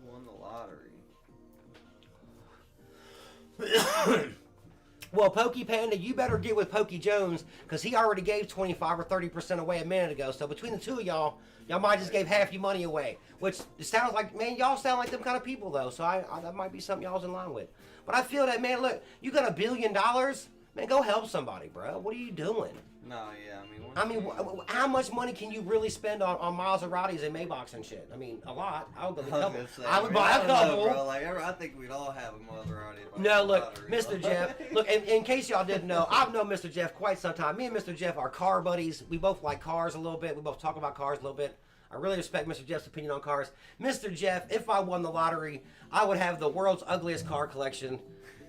Who won the lottery? Well, Pokey Panda, you better get with Pokey Jones because he already gave 25 or 30% away a minute ago. So between the two of y'all might just gave half your money away. Which it sounds like, man, y'all sound like them kind of people though. So that might be something y'all's in line with. But I feel that, man, look, you got $1 billion, man, go help somebody, bro. What are you doing? No, yeah, I mean, How much money can you really spend on Maseratis and Maybachs and shit? I mean, a lot. I would buy a couple. Bro, like, I think we'd all have a Maserati. No, look, Mr. Jeff. Look, in case y'all didn't know, I've known Mr. Jeff quite some time. Me and Mr. Jeff are car buddies. We both like cars a little bit. We both talk about cars a little bit. I really respect Mr. Jeff's opinion on cars. Mr. Jeff, if I won the lottery, I would have the world's ugliest car collection.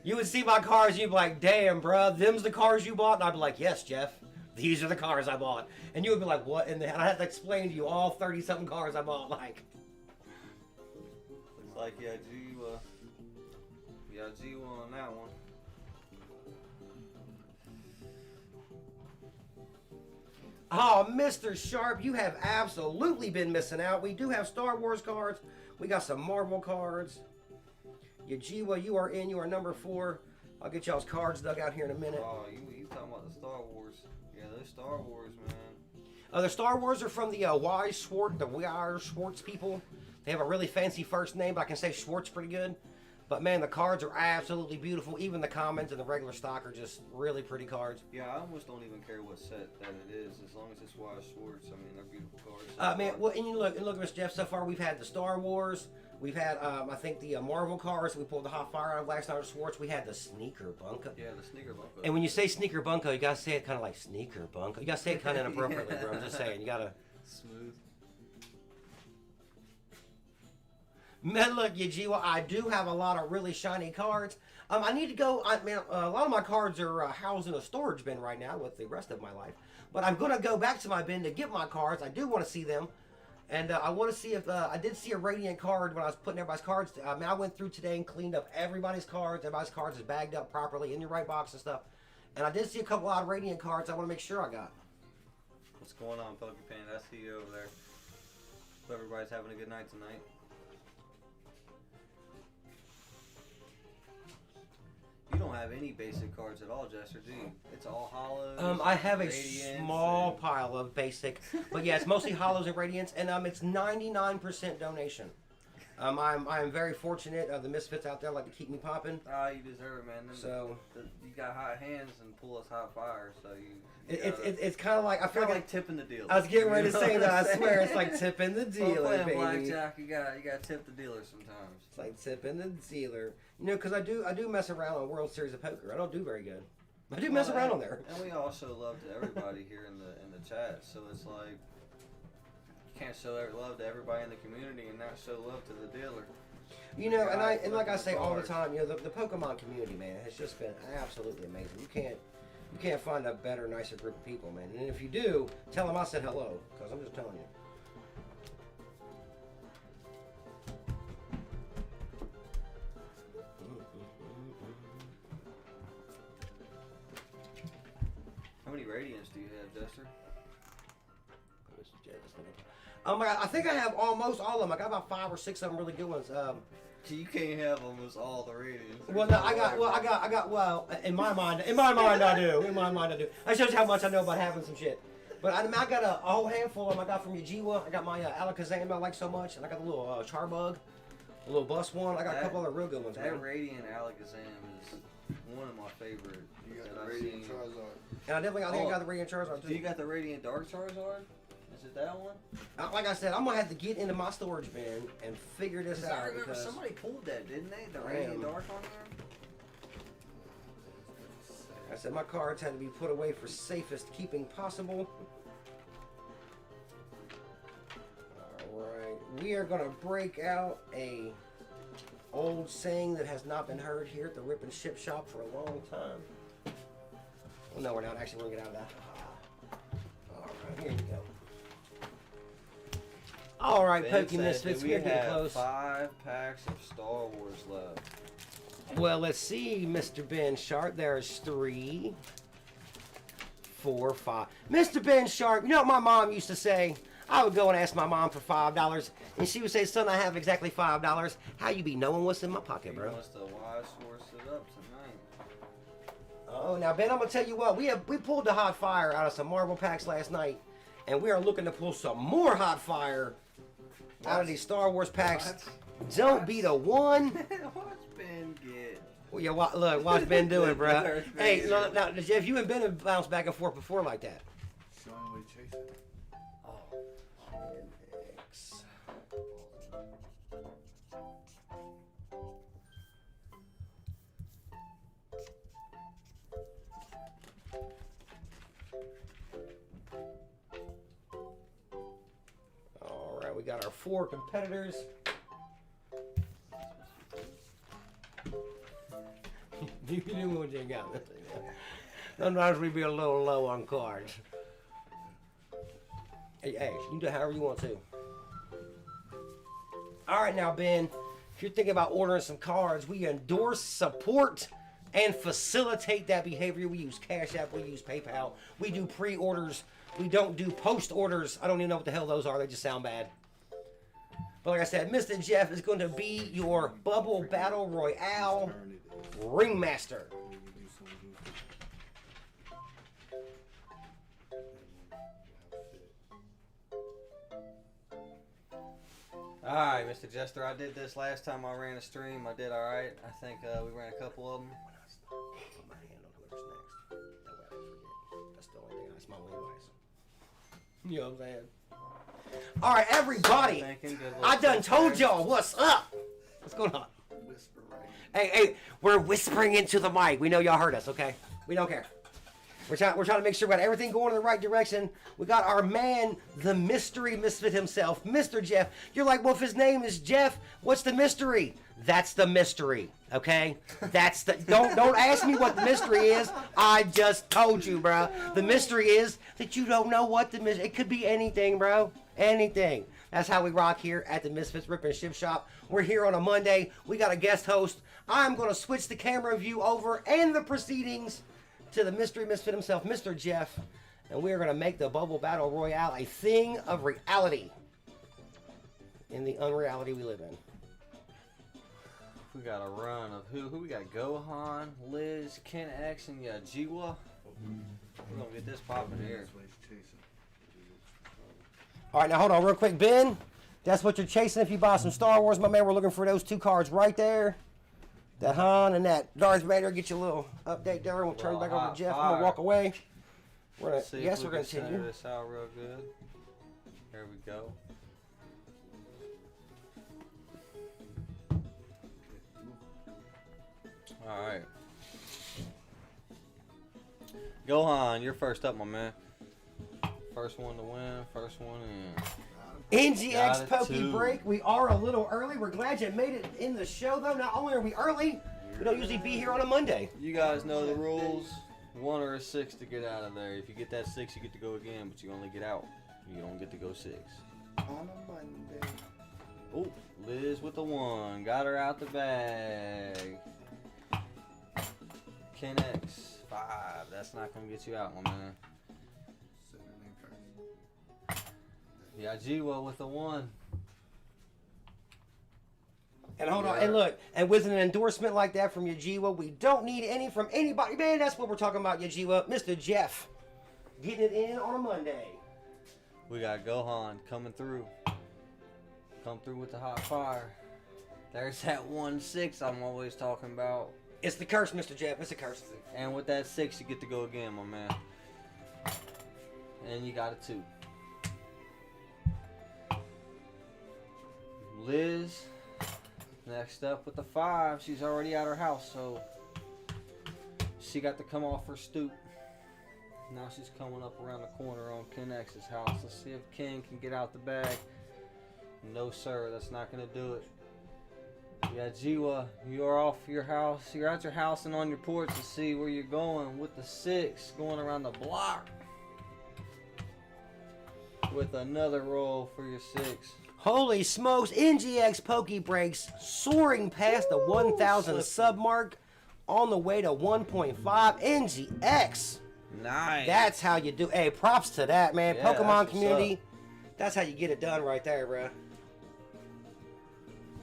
You would see my cars, you'd be like, damn, bruh, them's the cars you bought? And I'd be like, yes, Jeff. These are the cars I bought. And you would be like, what? And I have to explain to you all 30-something cars I bought. Like, Looks like G on that one. oh, Mr. Sharp, you have absolutely been missing out. We do have Star Wars cards. We got some Marvel cards. Yajiwa, you are in. You are number 4. I'll get y'all's cards dug out here in a minute. Oh, you talking about the Star Wars. Yeah, those Star Wars, man. The Star Wars are from the Wise Schwartz people. They have a really fancy first name, but I can say Schwartz pretty good. But man, the cards are absolutely beautiful. Even the commons and the regular stock are just really pretty cards. Yeah, I almost don't even care what set that it is, as long as it's Wise Schwartz. I mean, they're beautiful cards. Man, well, and you look, Mr. Jeff. So far, we've had the Star Wars. We've had, I think, the Marvel cards. We pulled the hot fire out of last night with Schwartz. We had the Sneaker Bunko. Yeah, the Sneaker Bunko. And when you say Sneaker Bunko, you gotta say it kind of like Sneaker Bunko. You gotta say it kind of inappropriately, bro. I'm just saying. You gotta. Smooth. Man, look, Yajiwa, I do have a lot of really shiny cards. I need to go. A lot of my cards are housed in a storage bin right now with the rest of my life. But I'm gonna go back to my bin to get my cards. I do want to see them, and I want to see if I did see a Radiant card when I was putting everybody's cards. I went through today and cleaned up everybody's cards. Everybody's cards is bagged up properly in your right box and stuff. And I did see a couple out of Radiant cards. I want to make sure I got. What's going on, Pokepanda? I see you over there. Hope everybody's having a good night tonight. You don't have any basic cards at all, Jester, do you? It's all hollows. I have a Radiance, small pile of basic, but yeah, it's mostly hollows and radiants, and it's 99% donation. I'm very fortunate. The Misfits out there like to keep me popping. Ah, you deserve it, man. So you got hot hands and pull us hot fire, so it's kind of like I feel like tipping the dealer. I was getting ready to say that. I saying? swear, it's like tipping the dealer, baby. Blackjack, you got to tip the dealer sometimes. It's like tipping the dealer. You know, because I do mess around on World Series of Poker. I don't do very good. I do mess around on there. And we also love to everybody here in the chat. So it's like you can't show love to everybody in the community and not show love to the dealer. You know, and like I say all the time, you know, the Pokemon community, man, has just been absolutely amazing. You can't find a better, nicer group of people, man. And if you do, tell them I said hello, because I'm just telling you. How many radiants do you have, Jester? I think I have almost all of them. I got about 5 or 6 of them really good ones. You can't have almost all the radiants. Well, no, I got. In my mind, I do. In my mind, I do. That shows you how much I know about having some shit. But I got a whole handful of them. I got from Yajiwa. I got my Alakazam I like so much, and I got the little Charbug, the little bus one. I got a couple other real good ones. That man. Radiant Alakazam is one of my favorite. You got that the I've Radiant seen. Charizard. And I think I got the Radiant Charizard too. Do you got the Radiant Dark Charizard? Is it that one? Like I said, I'm gonna have to get into my storage bin and figure this out. I remember because somebody pulled that, didn't they? The Radiant Dark on there. I said my cards had to be put away for safest keeping possible. Alright, we are gonna break out a old saying that has not been heard here at the Rip and Ship Shop for a long time. Well, no, we're not actually gonna get out of that. Alright, here you go. Alright, Pokemisfitz, we're getting close. 5 packs of Star Wars left. Well, let's see, Mr. Ben Sharp. There's 3, 4, 5. Mr. Ben Sharp, you know what my mom used to say? I would go and ask my mom for $5, and she would say, son, I have exactly $5. How you be knowing what's in my pocket, bro? You must have wise sourced it up tonight. Oh, now, Ben, I'm going to tell you what. We pulled the hot fire out of some Marvel packs last night, and we are looking to pull some more hot fire out of these Star Wars packs. Don't be the one. Watch Ben get. Well, yeah, look, watch Ben do it, bro. Hey, look, now, Jeff, you and Ben have bounced back and forth before like that. Show him what he's chasing. All right, we got our 4 competitors. You do what you got. Sometimes we be a little low on cards. Hey, you can do however you want to. All right, now, Ben, if you're thinking about ordering some cards, we endorse, support, and facilitate that behavior. We use Cashapp, we use PayPal, we do pre-orders, we don't do post-orders. I don't even know what the hell those are, they just sound bad. But like I said, Mr. Jeff is going to be your Bubble Battle Royale Ringmaster. Alright, Mr. Jester, I did this last time I ran a stream. I did alright. I think we ran a couple of them. Put my hand on whoever's next. That way I don't forget. That's the only thing I smell anyways. You know what I'm saying? Alright, everybody. I done told y'all what's up. What's going on? Whisper right. Hey, we're whispering into the mic. We know y'all heard us, okay? We don't care. We're trying to make sure we got everything going in the right direction. We got our man, the mystery misfit himself, Mr. Jeff. You're like, well, if his name is Jeff, what's the mystery? That's the mystery, okay? That's the don't ask me what the mystery is. I just told you, bro. The mystery is that you don't know what the mystery. It could be anything, bro. Anything. That's how we rock here at the Misfits Rip and Ship Shop. We're here on a Monday. We got a guest host. I'm going to switch the camera view over and the proceedings to the mystery misfit himself, Mr. Jeff, and we are going to make the Bubble Battle Royale a thing of reality in the unreality we live in. We got a run of who we got? Gohan, Liz, Ken X, and Yajiwa. We're going to get this popping here. All right, now hold on real quick, Ben. That's what you're chasing if you buy some Star Wars, my man. We're looking for those 2 cards right there. That Han and that Darth Vader. Get you a little update there, and we'll turn it back over to Jeff. I'm gonna walk away. We're gonna we're gonna continue. This out real good. There we go. All right. Gohan, you're first up, my man. First one to win, first one in. NGX Got it, Poke too. Break. We are a little early. We're glad you made it in the show, though. Not only are we early, we don't usually be here on a Monday. You guys know the rules. 1 or a 6 to get out of there. If you get that 6, you get to go again, but you only get out. You don't get to go 6. On a Monday. Oh, Liz with the 1. Got her out the bag. Ken X, 5. That's not going to get you out, my man. Yeah, Jiwa with the 1. And hold on, and look, and with an endorsement like that from Yajiwa, we don't need any from anybody. Man, that's what we're talking about, Yajiwa. Mr. Jeff, getting it in on a Monday. We got Gohan coming through. Come through with the hot fire. There's that 1-6 I'm always talking about. It's the curse, Mr. Jeff. It's a curse. And with that 6, you get to go again, my man. And you got a 2. Liz, next up with the 5. She's already at her house, so she got to come off her stoop. Now she's coming up around the corner on Ken X's house. Let's see if Ken can get out the bag. No, sir, that's not going to do it. Yeah, Jiwa, you are off your house. You're at your house and on your porch to see where you're going with the 6, going around the block. With another roll for your 6. Holy smokes, NGX Poke Breaks soaring past the 1,000 sub mark on the way to 1.5 NGX. Nice. That's how you do. Hey, props to that, man. Yeah, Pokemon that's what's community. up. That's how you get it done right there, bro.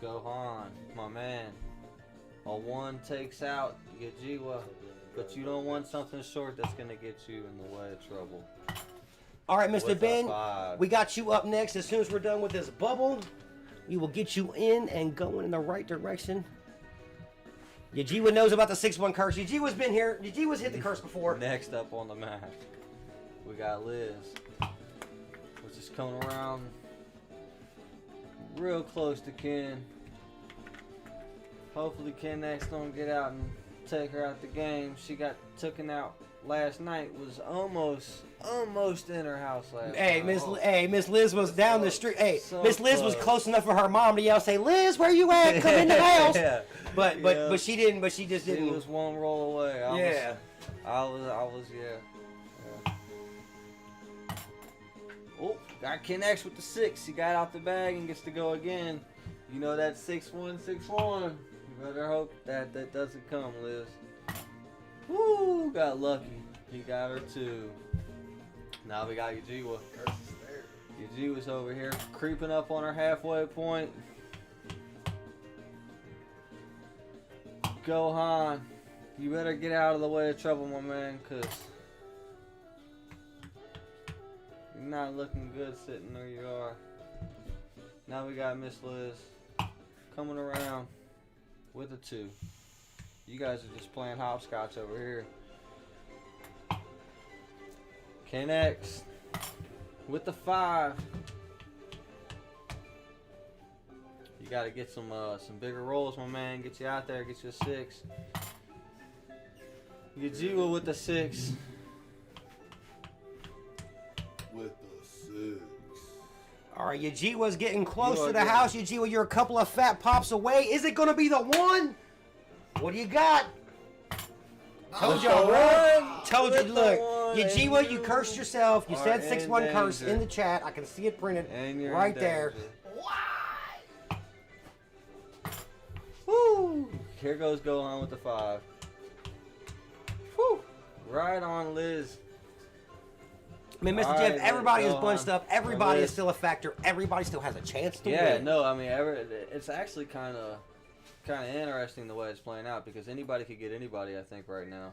Gohan, my man. A 1 takes out Yajiwa, but you don't want something short that's going to get you in the way of trouble. All right, Mr. With a Ben, 5. we got you up next. As soon as we're done with this bubble, we will get you in and going in the right direction. Yajiwa knows about the 6-1 curse. Yajiwa's been here. Yajiwa's hit the curse before. Next up on the map, we got Liz, which is coming around real close to Ken. Hopefully Ken X don't get out and take her out the game. She got taken out last night. Was almost in her house last Hey, night. Miss Liz was down the street. Hey, So Miss Liz was close. close enough for her mom to yell, "Say, Liz, where you at? Come in the house." Yeah. But Yeah. she didn't. But she just She didn't. was 1 roll away. Yeah. I was, yeah. Oh, got Ken X with the 6. He got out the bag and gets to go again. You know that 6-1, 6-1. You better hope that doesn't come, Liz. Woo, got lucky. He got her too. Now we got Yajiwa. Curse is there. Yajiwa's over here creeping up on her halfway point. Gohan, you better get out of the way of trouble, my man, cause you're not looking good sitting where you are. Now we got Miss Liz coming around with a 2. You guys are just playing hopscotch over here. Ken X with the 5. You gotta get some bigger rolls, my man. Get you out there, get you a 6. Yajiwa with the 6. With the 6. All right, Yajiwa's getting close You are to the getting- house. Yajiwa, you're a couple of fat pops away. Is it gonna be the 1? What do you got? Told y'all, bro. Told you. With the Look, 1, Yajiwa, and you you cursed yourself. You are said in 6-1 curse danger. in the chat. I can see it printed And you're right in there. danger. Why? Woo! Here goes Gohan with the 5. Woo! Right on, Liz. I mean, Mr. All Jeff, right, everybody is Gohan. bunched up. Everybody Liz. is still a factor. Everybody still has a chance to Yeah, win. no, I mean, it's actually kind of interesting the way it's playing out because anybody could get anybody, I think, right now.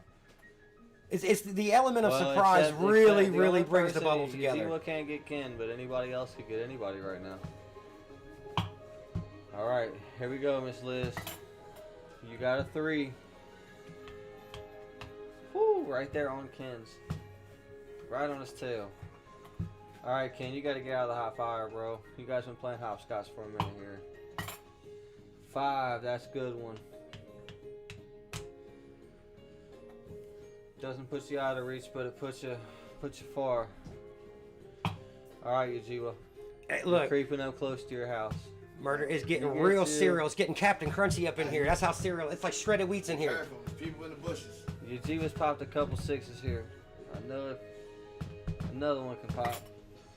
It's the element of Well, surprise except really, the really only brings the person bubble together. Yajiwa can't get Ken, but anybody else could get anybody right now. All right, here we go, Miss Liz. You got a 3. Woo, right there on Ken's. Right on his tail. All right, Ken, you got to get out of the hot fire, bro. You guys been playing hopscotch for a minute here. 5, that's a good one. Doesn't put you out of reach, but it puts you far. All right, Ujiwa. Hey, You're look, creeping up close to your house. Murder is getting You get real you. cereal. It's getting Captain Crunchy up in here. That's how cereal. It's like shredded wheat's in here. Careful, people in the bushes. Ujiwa's popped a couple sixes here. I know if another one can pop.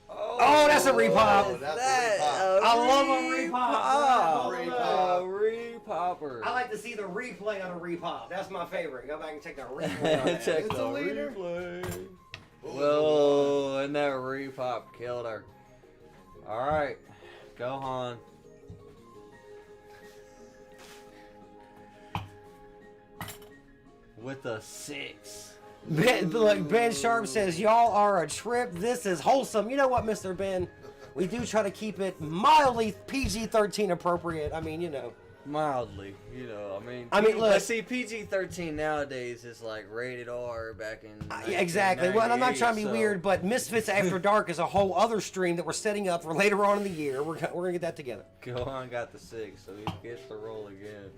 Oh, that's a repop. Oh, that's a repop. I love a repop. Repopper. I like to see the replay on a repop. That's my favorite. Go back and check the replay on that. Check It's the a leader. replay. Oh, Whoa, and that repop killed her. All right, Gohan. With a 6. Look, Ben Sharp says, y'all are a trip. This is wholesome. You know what, Mr. Ben? We do try to keep it mildly PG-13 appropriate. I mean, you know. Mildly, you know. I mean, look. But see, PG-13 nowadays is like rated R back in. Yeah, exactly. Well, and I'm not trying to be 1998, weird, but Misfits After Dark is a whole other stream that we're setting up for later on in the year. We're going to get that together. Gohan got the 6, so he gets to roll again.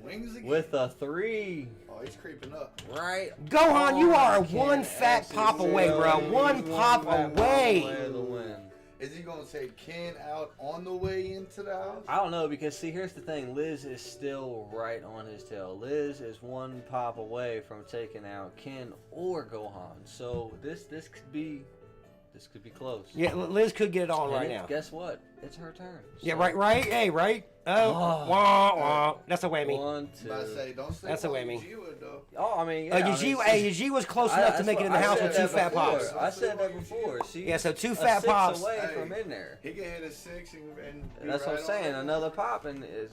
Swings again. With a 3. Oh, he's creeping up. Right. Gohan, you are I one can't fat actually pop away, tell. bro. He's One pop fat pop away. of the win. Is he gonna take Ken out on the way into the house? I don't know, because see, here's the thing. Liz is still right on his tail. Liz is one pop away from taking out Ken or Gohan. So this could be close. Yeah, Liz could get it on And right now. Guess what? It's her turn. Yeah, So, right? Hey, right? Oh, Oh. wah, wah. That's a whammy. 1, I 2. say, don't say That's a whammy. Ujiwa, though. Oh, I mean, yeah. I mean, Eugene was close enough to make it in the house with 2 fat pops. I said that before. She Yeah, so 2 a fat 6 pops. away Hey. from in there. He can hit a 6 and be That's what right I'm saying. on. Another pop and is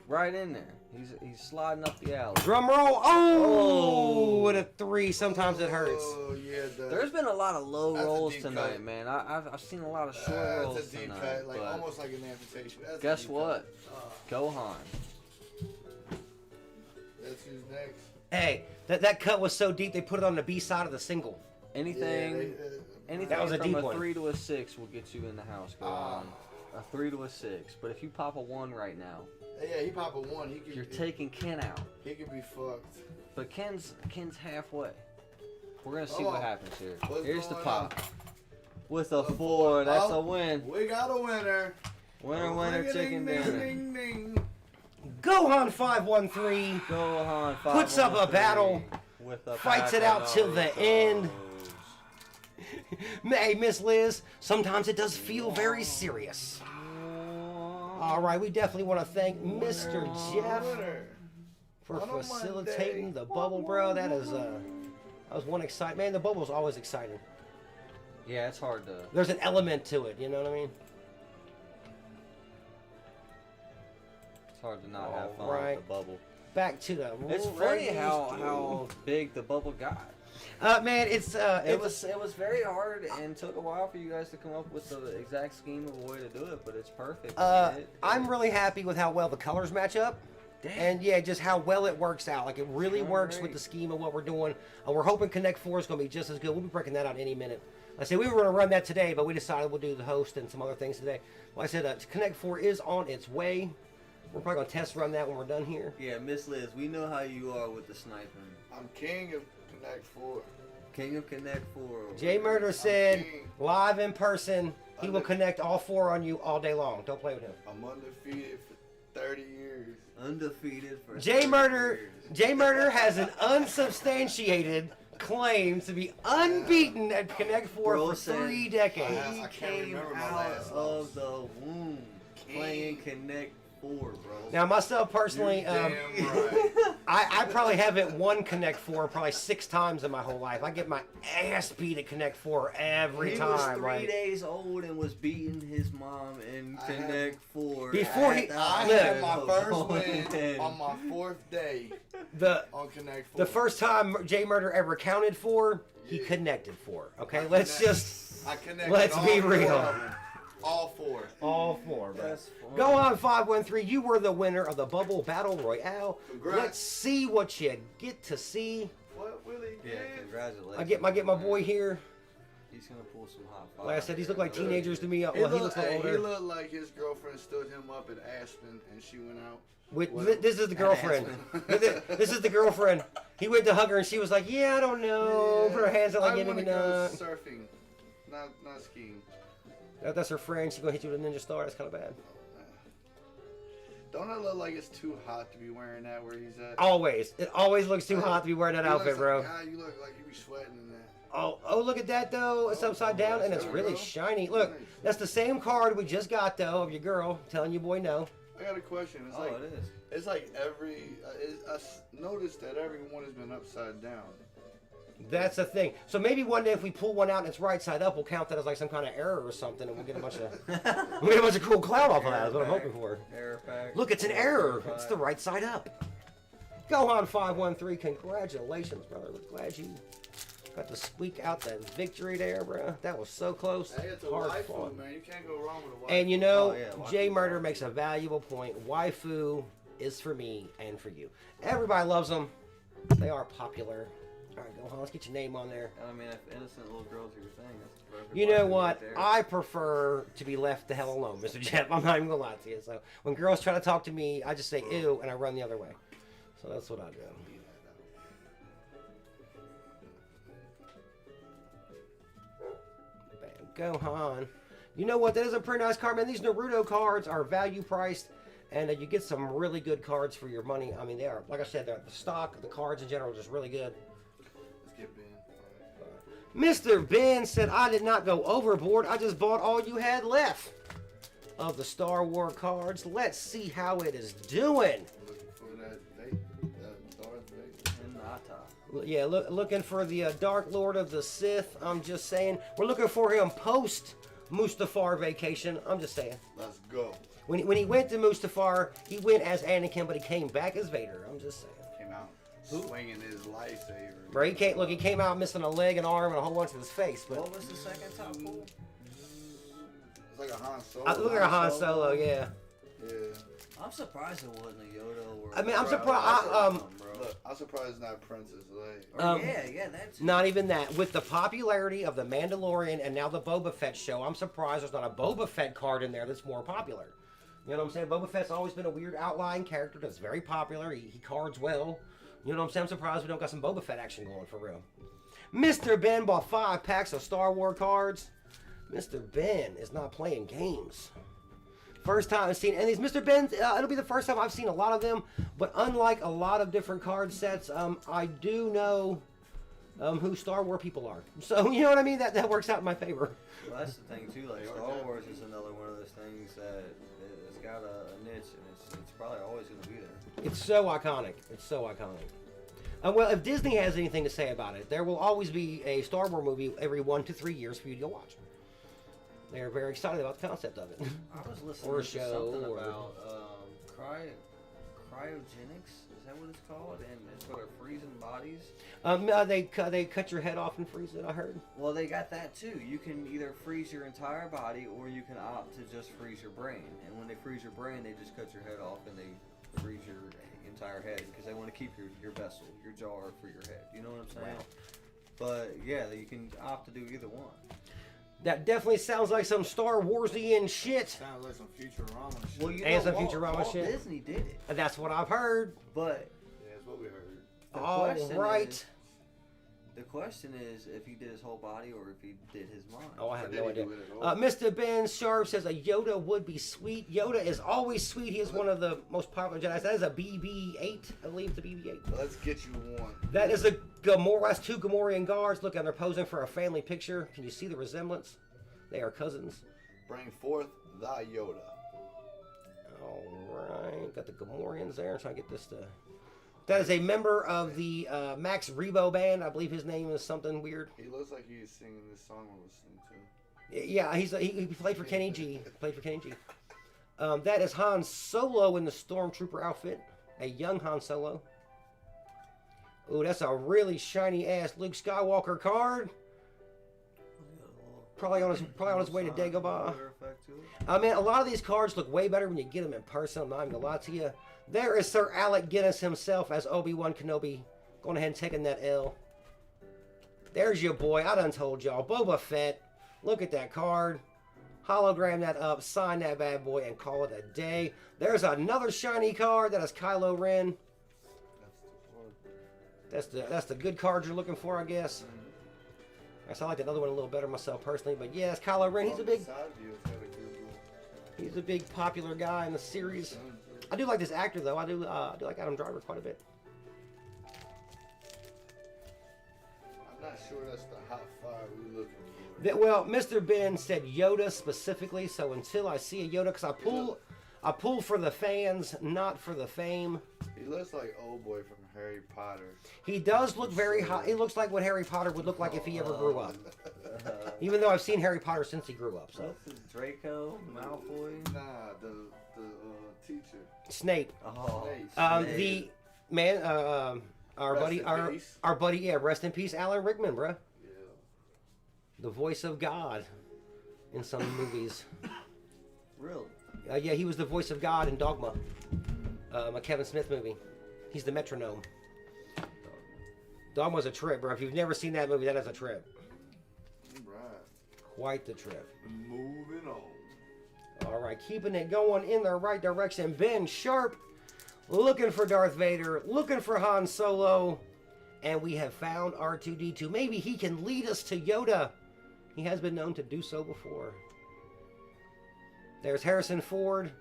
right in there. He's sliding up the alley. Drum roll. Oh, Oh. with a 3. Sometimes it hurts. Oh, yeah, There's been a lot of low That's a rolls deep tonight, cut. man. I've seen a lot of short rolls That's a deep tonight. cut, like but almost like an amputation. That's a guess deep what? cut. Gohan. That's who's next. Hey, that cut was so deep they put it on the B side of the single. Anything, anything That was a from deep a one. 3 to a 6 will get you in the house, Gohan. A 3 to a 6. But if you pop a 1 right now, Yeah, he pop a 1. He can. you're taking Ken out. He can be fucked. But Ken's halfway. We're gonna see Oh. what happens here. What's Here's the going pop. on? With a A 4, that's Oh. a win. We got a winner. Winner, winner, chicken Ding, dinner. ding, ding, ding. Gohan 513. Gohan Puts up a 5-1-3 battle, with a fights it pack out of till the end. Doritos. Hey, Miss Liz, sometimes it does feel very serious. All right, we definitely want to thank Mr. Jeff Winner. for On a facilitating Monday. the bubble, bro. That was one exciting. Man, the bubble's always exciting. Yeah, it's hard to. There's an element to it, you know what I mean? It's hard to not have fun Alright. with the bubble. Back to the It's funny how big the bubble got. man, it's It was very hard and took a while for you guys to come up with the exact scheme of a way to do it, but it's perfect. I'm really happy with how well the colors match up. Damn. And yeah, just how well it works out. Like it really works with Alright. the scheme of what we're doing. And we're hoping Connect 4 is going to be just as good. We'll be breaking that out any minute. Like I said, we were going to run that today, but we decided we'll do the host and some other things today. Like I said, Connect 4 is on its way. We're probably going to test run that when we're done here. Yeah, Miss Liz, we know how you are with the sniping. I'm king of Connect 4. King of Connect 4. Jay Murder said, king. live in person, he will connect all 4 on you all day long. Don't play with him. I'm undefeated for 30 years. Undefeated for Jay 30 Murder, years. Jay Murder has an unsubstantiated claim to be unbeaten at Connect 4 Bro for said 3 decades. He I can't came remember my out last of loss. the womb playing Connect 4, bro. Now, myself personally, Damn right. I probably haven't won Connect 4 probably 6 times in my whole life. I get my ass beat at Connect 4 every He time. was 3 like, days old and was beating his mom in I had- Connect 4. Before he- at the I Look. had my first opponent. win on my 4th day the on Connect 4. the first time Jay Murder ever counted 4, he Yeah. connected 4. Okay, I let's connect- just I connected let's all be 4 real. of them. All 4. all 4, bro. That's fun. Go on 513. You were the winner of the Bubble Battle Royale. Congrats. Let's see what you get to see. What will he Yeah, get? congratulations. I get my boy here. He's gonna pull some hot fire. Like I said, these look like here. teenagers to me. Well, He he looks a little He older. looked like his girlfriend stood him up at Aspen and she went out. This is the girlfriend. This is the girlfriend. He went to hug her and she was like, "Yeah, I don't know." Yeah. Put her hands out like, I "Yeah, want maybe to go not." surfing, not skiing. That's her friend. She's gonna hit you with a ninja star. That's kind of bad. Don't it look like it's too hot to be wearing that where he's at? Always. It always looks too hot to be wearing that He outfit, looks bro. Like, God, you look like you be sweating in that. Oh, look at that though. It's upside down and it's There we really go. shiny. Look, Nice. that's the same card we just got though of your girl telling you boy no. I got a question. It's Oh, like it is. it's like every. Noticed that everyone has been upside down. That's the thing. So maybe one day if we pull one out and it's right side up, we'll count that as like some kind of error or something, and we'll get a bunch of cool clout off of that. That's what I'm hoping for. Error pack. Look, it's an error. It's the right side up. Gohan 513, congratulations, brother. We're glad you got to squeak out that victory there, bro. That was so close. Hey, it's a Hard waifu, fought. man. You can't go wrong with a waifu. And you know, Oh, yeah, waifu. Jay Murder makes a valuable point. Waifu is for me and for you. Everybody loves them. They are popular. All right, Gohan, let's get your name on there. I mean, if innocent little girls are your thing, that's perfect. You know Waifu what? right there. I prefer to be left the hell alone, Mr. Jeff. I'm not even gonna lie to you. So when girls try to talk to me, I just say ew and I run the other way. So that's what I do. Bam, Gohan. You know what? That is a pretty nice card, man. These Naruto cards are value priced, and you get some really good cards for your money. I mean, they are, like I said, the stock, the cards in general, are just really good. Let's get Ben. Mr. Ben said, I did not go overboard. I just bought all you had left of the Star Wars cards. Let's see how it is doing. Looking for that Darth Vader. And Nata. Yeah, looking for the Dark Lord of the Sith. I'm just saying. We're looking for him post Mustafar vacation. I'm just saying. Let's go. When he went to Mustafar, he went as Anakin, but he came back as Vader. I'm just saying. Came out swinging his lightsaber. Bro, he came out missing a leg, an arm, and a whole bunch of his face. But What was the second top pull? It's like a Han Solo. look at Han Solo, yeah. Yeah. I'm surprised it wasn't a Yoda or. I mean, I'm Bro, surprised- that's um, awesome, bro. Look, I'm surprised it's not Princess Leia. Or yeah, that's. Not even that. With the popularity of the Mandalorian and now the Boba Fett show, I'm surprised there's not a Boba Fett card in there that's more popular. You know what I'm saying? Boba Fett's always been a weird outlying character that's very popular. He cards well. You know what I'm saying? I'm surprised we don't got some Boba Fett action going for real. Mr. Ben bought 5 packs of Star Wars cards. Mr. Ben is not playing games. First time I've seen, and these Mr. Ben's, it'll be the first time I've seen a lot of them, but unlike a lot of different card sets, I do know who Star Wars people are. So, you know what I mean? That works out in my favor. Well, that's the thing too. Like Star Wars is another one of those things that it's got a niche, and it's probably always going to be there. It's so iconic. It's so iconic. Well, if Disney has anything to say about it, there will always be a Star Wars movie every 1 to 3 years for you to go watch. They're very excited about the concept of it. I was listening Or a to show, something or- about cryogenics. Is that what it's called? And it's where they're freezing bodies. They cut your head off and freeze it, I heard. Well, they got that too. You can either freeze your entire body, or you can opt to just freeze your brain. And when they freeze your brain, they just cut your head off and they freeze your entire head because they want to keep your vessel, your jar for your head. You know what I'm saying? Wow. But yeah, you can opt to do either one. That definitely sounds like some Star Warsian shit. Sounds like some Futurama shit. Well, you And know, some Futurama Walt shit. Disney did it, That's what I've heard. but Yeah, that's what we heard. the All question right. is, the question is if he did his whole body or if he did his mind. Oh, I have But no did he idea. do it at all? Mr. Ben Sharp says a Yoda would be sweet. Yoda is always sweet. He is one of the most popular Jedi. That is a BB-8. I believe it's a BB-8. Let's get you one. That is a Gamora. That's 2 Gamorrean guards. Look, and they're posing for a family picture. Can you see the resemblance? They are cousins. Bring forth thy Yoda. All right. Got the Gamorreans there. I'm trying to get this to... That is a member of the Max Rebo band. I believe his name is something weird. He looks like he's singing this song we're listening to. Yeah, he played for Kenny G. That is Han Solo in the Stormtrooper outfit. A young Han Solo. Ooh, that's a really shiny ass Luke Skywalker card. Probably on his way to Dagobah. I mean, a lot of these cards look way better when you get them in person. I'm not even gonna lie to you. There is Sir Alec Guinness himself as Obi-Wan Kenobi, going ahead and taking that L. There's your boy. I done told y'all. Boba Fett. Look at that card. Hologram that up, sign that bad boy, and call it a day. There's another shiny card. That is Kylo Ren. That's the good card you're looking for, I guess. I like that other one a little better myself personally, but yeah, it's Kylo Ren. He's a big popular guy in the series. I do like this actor though. I do like Adam Driver quite a bit. I'm not sure that's the hot fire we're looking for. Well, Mr. Ben said Yoda specifically, so until I see a Yoda, because I pull for the fans, not for the fame. He looks like old boy from Harry Potter. He does look very hot. He looks like what Harry Potter would look like if he ever grew up. Even though I've seen Harry Potter since he grew up. So. This is Draco, Malfoy. Nah, the teacher. Snape. Oh, The man, our buddy, yeah, rest in peace, Alan Rickman, bruh. Yeah. The voice of God in some movies. Really? Yeah, he was the voice of God in Dogma, a Kevin Smith movie. He's the metronome. Dogma's a trip, bro. If you've never seen that movie, that is a trip. Right. Quite the trip. Moving on. All right, keeping it going in the right direction. Ben Sharp, looking for Darth Vader, looking for Han Solo, and we have found R2-D2. Maybe he can lead us to Yoda. He has been known to do so before. There's Harrison Ford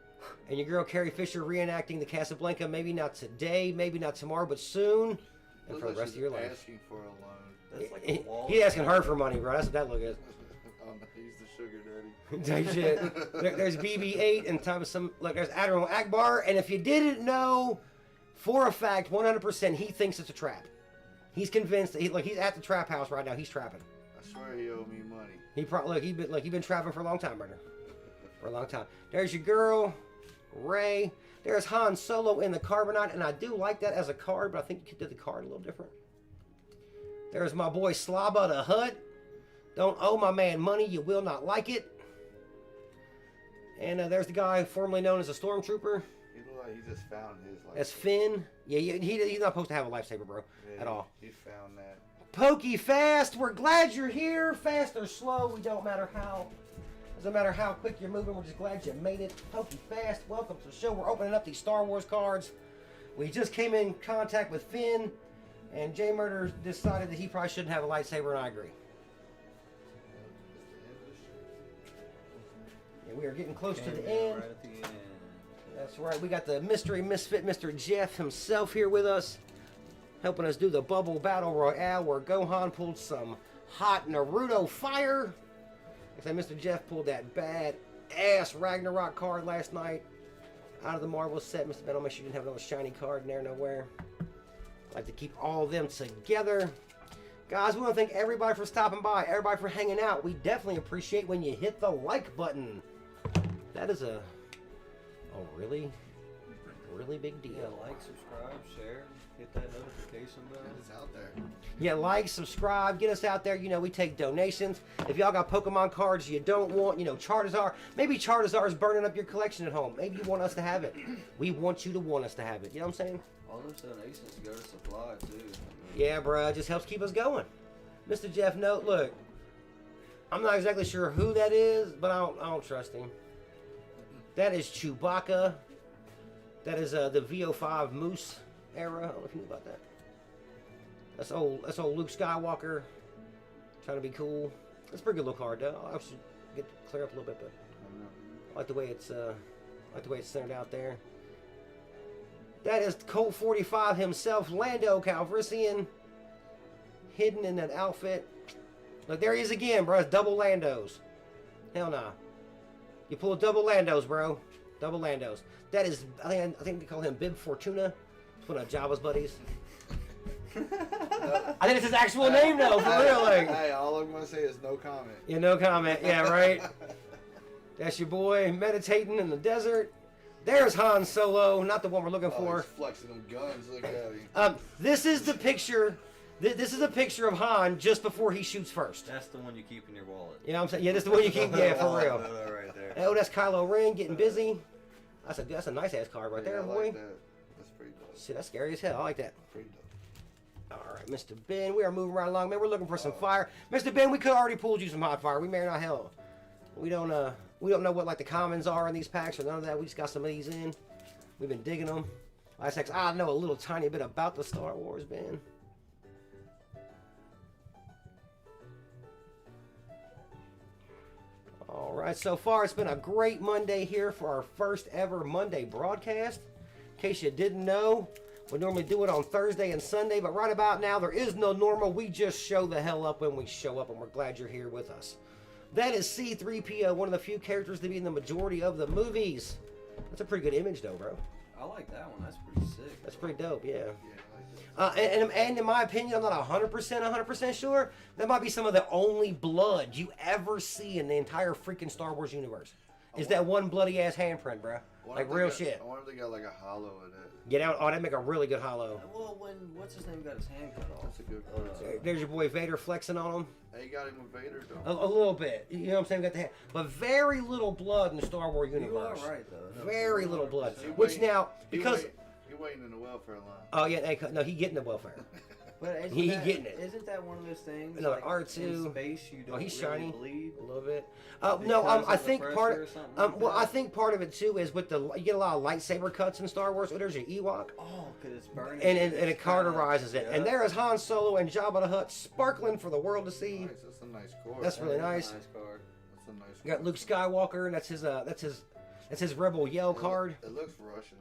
and your girl Carrie Fisher reenacting the Casablanca. Maybe not today, maybe not tomorrow, but soon, and for the rest of your life. Asking for a loan. That's like a wall. He's asking her for money, bro. That's what that look is. He's the sugar daddy. Type shit. There's BB-8 and time some. Look, there's Admiral Akbar, and if you didn't know, for a fact, 100%, he thinks it's a trap. He's convinced. He's at the trap house right now. He's trapping. I swear he owed me money. He's been trapping for a long time, brother. For a long time. There's your girl, Rey. There's Han Solo in the Carbonite, and I do like that as a card, but I think you could do the card a little different. There's my boy Slabba the Hutt. Don't owe my man money, you will not like it. And there's the guy formerly known as a Stormtrooper. He looked like he just found his lightsaber. That's Finn. Yeah, he's not supposed to have a lifesaver, bro, Yeah, at all. He found that. Pokefast, we're glad you're here. Fast or slow, we don't matter how. Doesn't matter how quick you're moving, we're just glad you made it. Pokefast, welcome to the show. We're opening up these Star Wars cards. We just came in contact with Finn, and Jay Murder decided that he probably shouldn't have a lightsaber, and I agree. Yeah, we are getting close to the end. Right at the end. That's right. We got the mystery misfit, Mr. Jeff himself, here with us, helping us do the Bubble Battle Royale, where Gohan pulled some hot Naruto fire. Like I said, Mr. Jeff pulled that bad-ass Ragnarok card last night out of the Marvel set. Mr. Ben, I'll make sure you didn't have another shiny card in there nowhere. Like to keep all of them together. Guys, we want to thank everybody for stopping by, everybody for hanging out. We definitely appreciate when you hit the like button. That is a really big deal. Yeah, like, subscribe, share, hit that notification bell. It's out there. Yeah, like, subscribe, get us out there. You know, we take donations. If y'all got Pokemon cards you don't want, you know, Charizard. Maybe Charizard is burning up your collection at home. Maybe you want us to have it. We want you to want us to have it. You know what I'm saying? All those donations go to supply, too. Yeah, bro, it just helps keep us going. Mr. Jeff Note, look, I'm not exactly sure who that is, but I don't trust him. That is Chewbacca. That is the VO5 Moose era. I don't know if you knew about that. That's old Luke Skywalker. Trying to be cool. That's a pretty good little card, though. I should get to clear up a little bit, but I like the way it's centered out there. That is Colt 45 himself, Lando Calrissian, hidden in that outfit. Look, there he is again, bro. It's double Landos. Hell nah. You pull double Landos, bro. Double Landos. That is, I think they call him Bib Fortuna. It's one of Jabba's buddies. I think it's his actual name, though, for real. Like, Hey, all I'm gonna say is no comment. yeah, no comment. Yeah, right. That's your boy meditating in the desert. There's Han Solo, not the one we're looking for. He's flexing them guns. Look at him. This is the picture. This is a picture of Han just before he shoots first. That's the one you keep in your wallet. You know what I'm saying? Yeah, this is the one you keep. Yeah, for real. Right there. Oh, that's Kylo Ren getting busy. That's a nice ass card right there, I boy. like that. That's pretty dope. Shit, that's scary as hell. I like that. Pretty dope. All right, Mr. Ben, we are moving right along, man. We're looking for some fire. Mr. Ben, we could have already pulled you some hot fire. We may not hell. We don't know what like the commons are in these packs or none of that. We just got some of these in. We've been digging them. I know a little tiny bit about the Star Wars, Ben. All right, so far it's been a great Monday here for our first ever Monday broadcast. In case you didn't know, we normally do it on Thursday and Sunday, but right about now there is no normal. We just show the hell up when we show up, and we're glad you're here with us. That is C-3PO, one of the few characters to be in the majority of the movies. That's a pretty good image, though, bro. I like that one. That's pretty sick. That's pretty dope, yeah. Yeah, I like that. And in my opinion, I'm not 100% sure. That might be some of the only blood you ever see in the entire freaking Star Wars universe. Is that one bloody ass handprint, bro? Like real shit. I wonder if they got like a hollow in it. Get out! Oh, that'd make a really good hollow. Well, when what's his name got his hand cut off? That's a good point. There's your boy Vader flexing on him. Hey, you got him with Vader though. A little bit. You know what I'm saying? Got the hand. But very little blood in the Star Wars universe. You are right, though. Very little blood. He Which wait- now, because... He waiting in the welfare line. Oh, yeah. No, he getting the welfare. But isn't He that, getting it. Isn't that one of those things? Another like, R2. In space, you don't he's really shiny. bleed. A little bit. Because I of the think part pressure or something like well, that? I think part of it too is with you get a lot of lightsaber cuts in Star Wars. There's your Ewok, Oh, because it's burning. and it cauterizes it. Yeah. And there is Han Solo and Jabba the Hutt sparkling for the world to see. Nice. That's a nice card. That's really nice. Nice card. That's a nice. You got Luke Skywalker, and that's his Rebel Yell card. It looks Russian.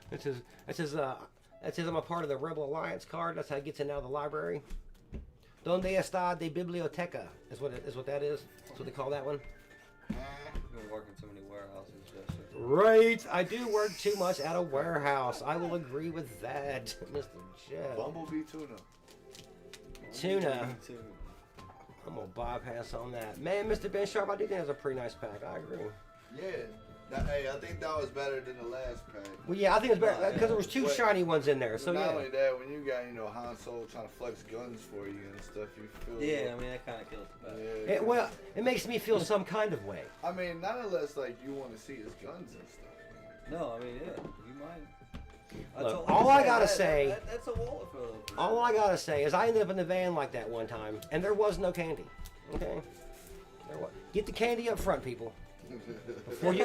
That's his I'm a part of the Rebel Alliance card. That's how he gets in now the library. Donde está de biblioteca? Is what that is. That's what they call that one. I've been working too many warehouses, Jesse. Right. I do work too much at a warehouse. I will agree with that, Mr. Jeff. Bumblebee tuna. Tuna. Me too. I'm gonna bypass on that. Man, Mr. Ben Sharp, I do think that's a pretty nice pack. I agree. Yeah. Hey, I think that was better than the last pack. Well, yeah, I think it's better because there was two Wait. shiny ones in there. So Not yeah. only that, when you got Han Solo trying to flex guns for you and stuff, you feel. Yeah, I mean that kind of kills the vibe. Yeah. Well, it makes me feel some kind of way. I mean, not unless like you want to see his guns and stuff. No, I mean yeah, you might. Look, told him all to I say gotta that- say- that's a wallet full. All I gotta say is I ended up in the van like that one time, and there was no candy. Okay. Get the candy up front, people. Before you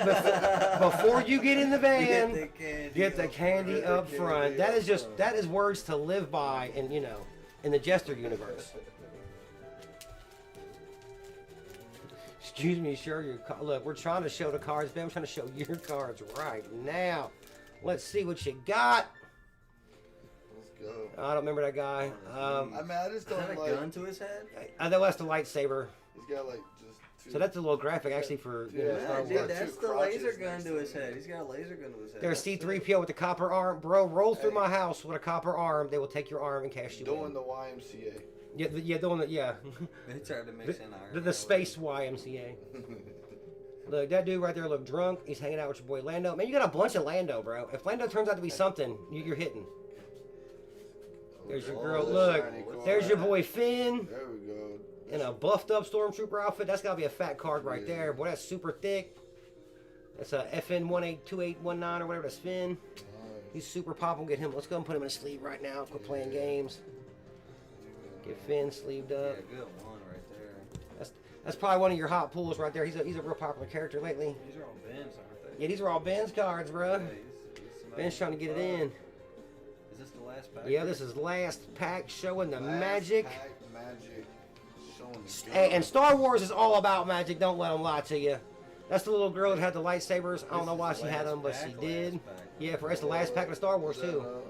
get in the van, get the candy up front. That is words to live by, in in the Jester universe. Excuse me, sure. Look, we're trying to show the cards, Ben. I'm trying to show your cards right now. Let's see what you got. Let's go. I don't remember that guy. I mean, I just Is that don't a like. gun to his head? I know that's the lightsaber. He's got like just two. So that's a little graphic actually for Yeah, Star dude, dude, Wars. that's Two the crotches laser gun next to to his it. head. He's got a laser gun to his head. There's That's C-3PO with the copper arm. Bro, roll through Hey. my house with a copper arm. They will take your arm and cash you doing in. the YMCA. Yeah, doing the, yeah. sick. They tried to mix in Iron The Man space YMCA. Look, that dude right there look drunk. He's hanging out with your boy Lando. Man, you got a bunch of Lando, bro. If Lando turns out to be something, you're hitting. There's your Oh, girl. the Look, shiny card. there's your boy Finn There we go. in a buffed up Stormtrooper outfit. That's gotta be a fat card right Yeah. there. Boy, that's super thick. That's a FN182819 or whatever. That's Finn. Nice. He's super pop. We'll get him. Let's go and put him in a sleeve right now. Quit playing games. Get Finn sleeved Yeah, up. good one right there. That's probably one of your hot pulls right there. He's a real popular character lately. These are all Ben's, aren't they? Yeah, these are all Ben's cards, bro. Yeah, he's Ben's trying to get it in. Is this the last pack? Yeah, this is last pack showing the Last magic. pack, magic. Showing the And gun. Star Wars is all about magic. Don't let them lie to you. That's the little girl that had the lightsabers. I don't know why she had them, but she did. Yeah, for us, the last pack of Star Wars Is that, too. No.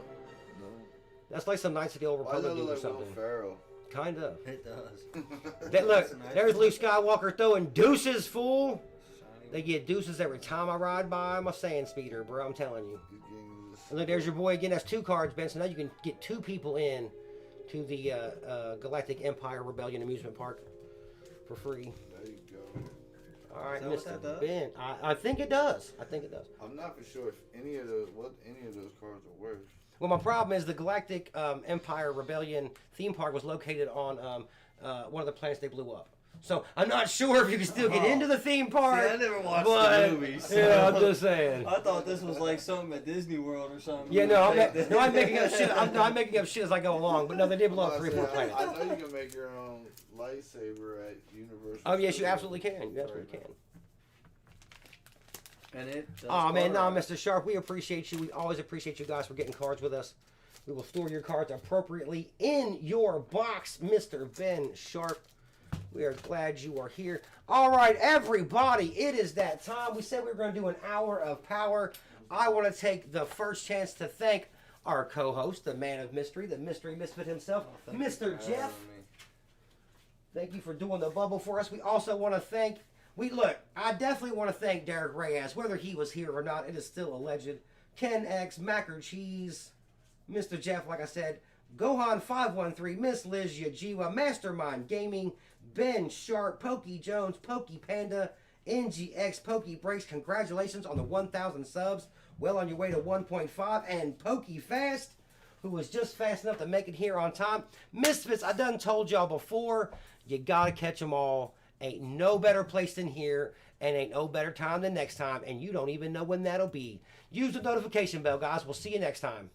That's like some Knights of the Old Why does Republic that dude or look like Will something. Ferrell? Kind of. It does. That, look, That's nice. there's Luke Skywalker throwing deuces, fool. Shiny. They get deuces every time I ride by my sand speeder, bro. I'm telling you. He's getting this- And look, there's your boy again. That's two cards, Ben. So now you can get two people in to the Galactic Empire Rebellion Amusement Park for free. There you go. All right, Is that what that Mr. does? Ben. I think it does. I think it does. I'm not for sure if any of those cards are worth. Well, my problem is the Galactic Empire Rebellion theme park was located on one of the planets they blew up. So I'm not sure if you can still get into the theme park. See, I never watched but, the movies. Yeah, I'm just saying. I thought this was like something at Disney World or something. Yeah, no, I'm making up shit. I'm making up shit as I go along. But no, they did blow up 3 or 4 planets. I know you can make your own lightsaber at Universal. Oh yes, you absolutely can. You absolutely can. And it. Oh man, no, Mr. Sharp, we appreciate you. We always appreciate you guys for getting cards with us. We will store your cards appropriately in your box, Mr. Ben Sharp. We are glad you are here. All right, everybody, it is that time. We said we were going to do an hour of power. I want to take the first chance to thank our co-host, the man of mystery, the mystery misfit himself, Mr. Jeff. Thank you for doing the bubble for us. We also want to thank, I definitely want to thank Derek Reyes. Whether he was here or not, it is still alleged. Ken X, Macker Cheese, Mr. Jeff, like I said, Gohan513, Miss Liz Yajiwa, Mastermind Gaming, Ben Sharp, Pokey Jones, Pokey Panda, NGX, Pokey Breaks. Congratulations on the 1,000 subs. Well on your way to 1.5. And Pokey Fast, who was just fast enough to make it here on time. Misfits, I done told y'all before, you gotta catch them all. Ain't no better place than here, and ain't no better time than next time, and you don't even know when that'll be. Use the notification bell, guys. We'll see you next time.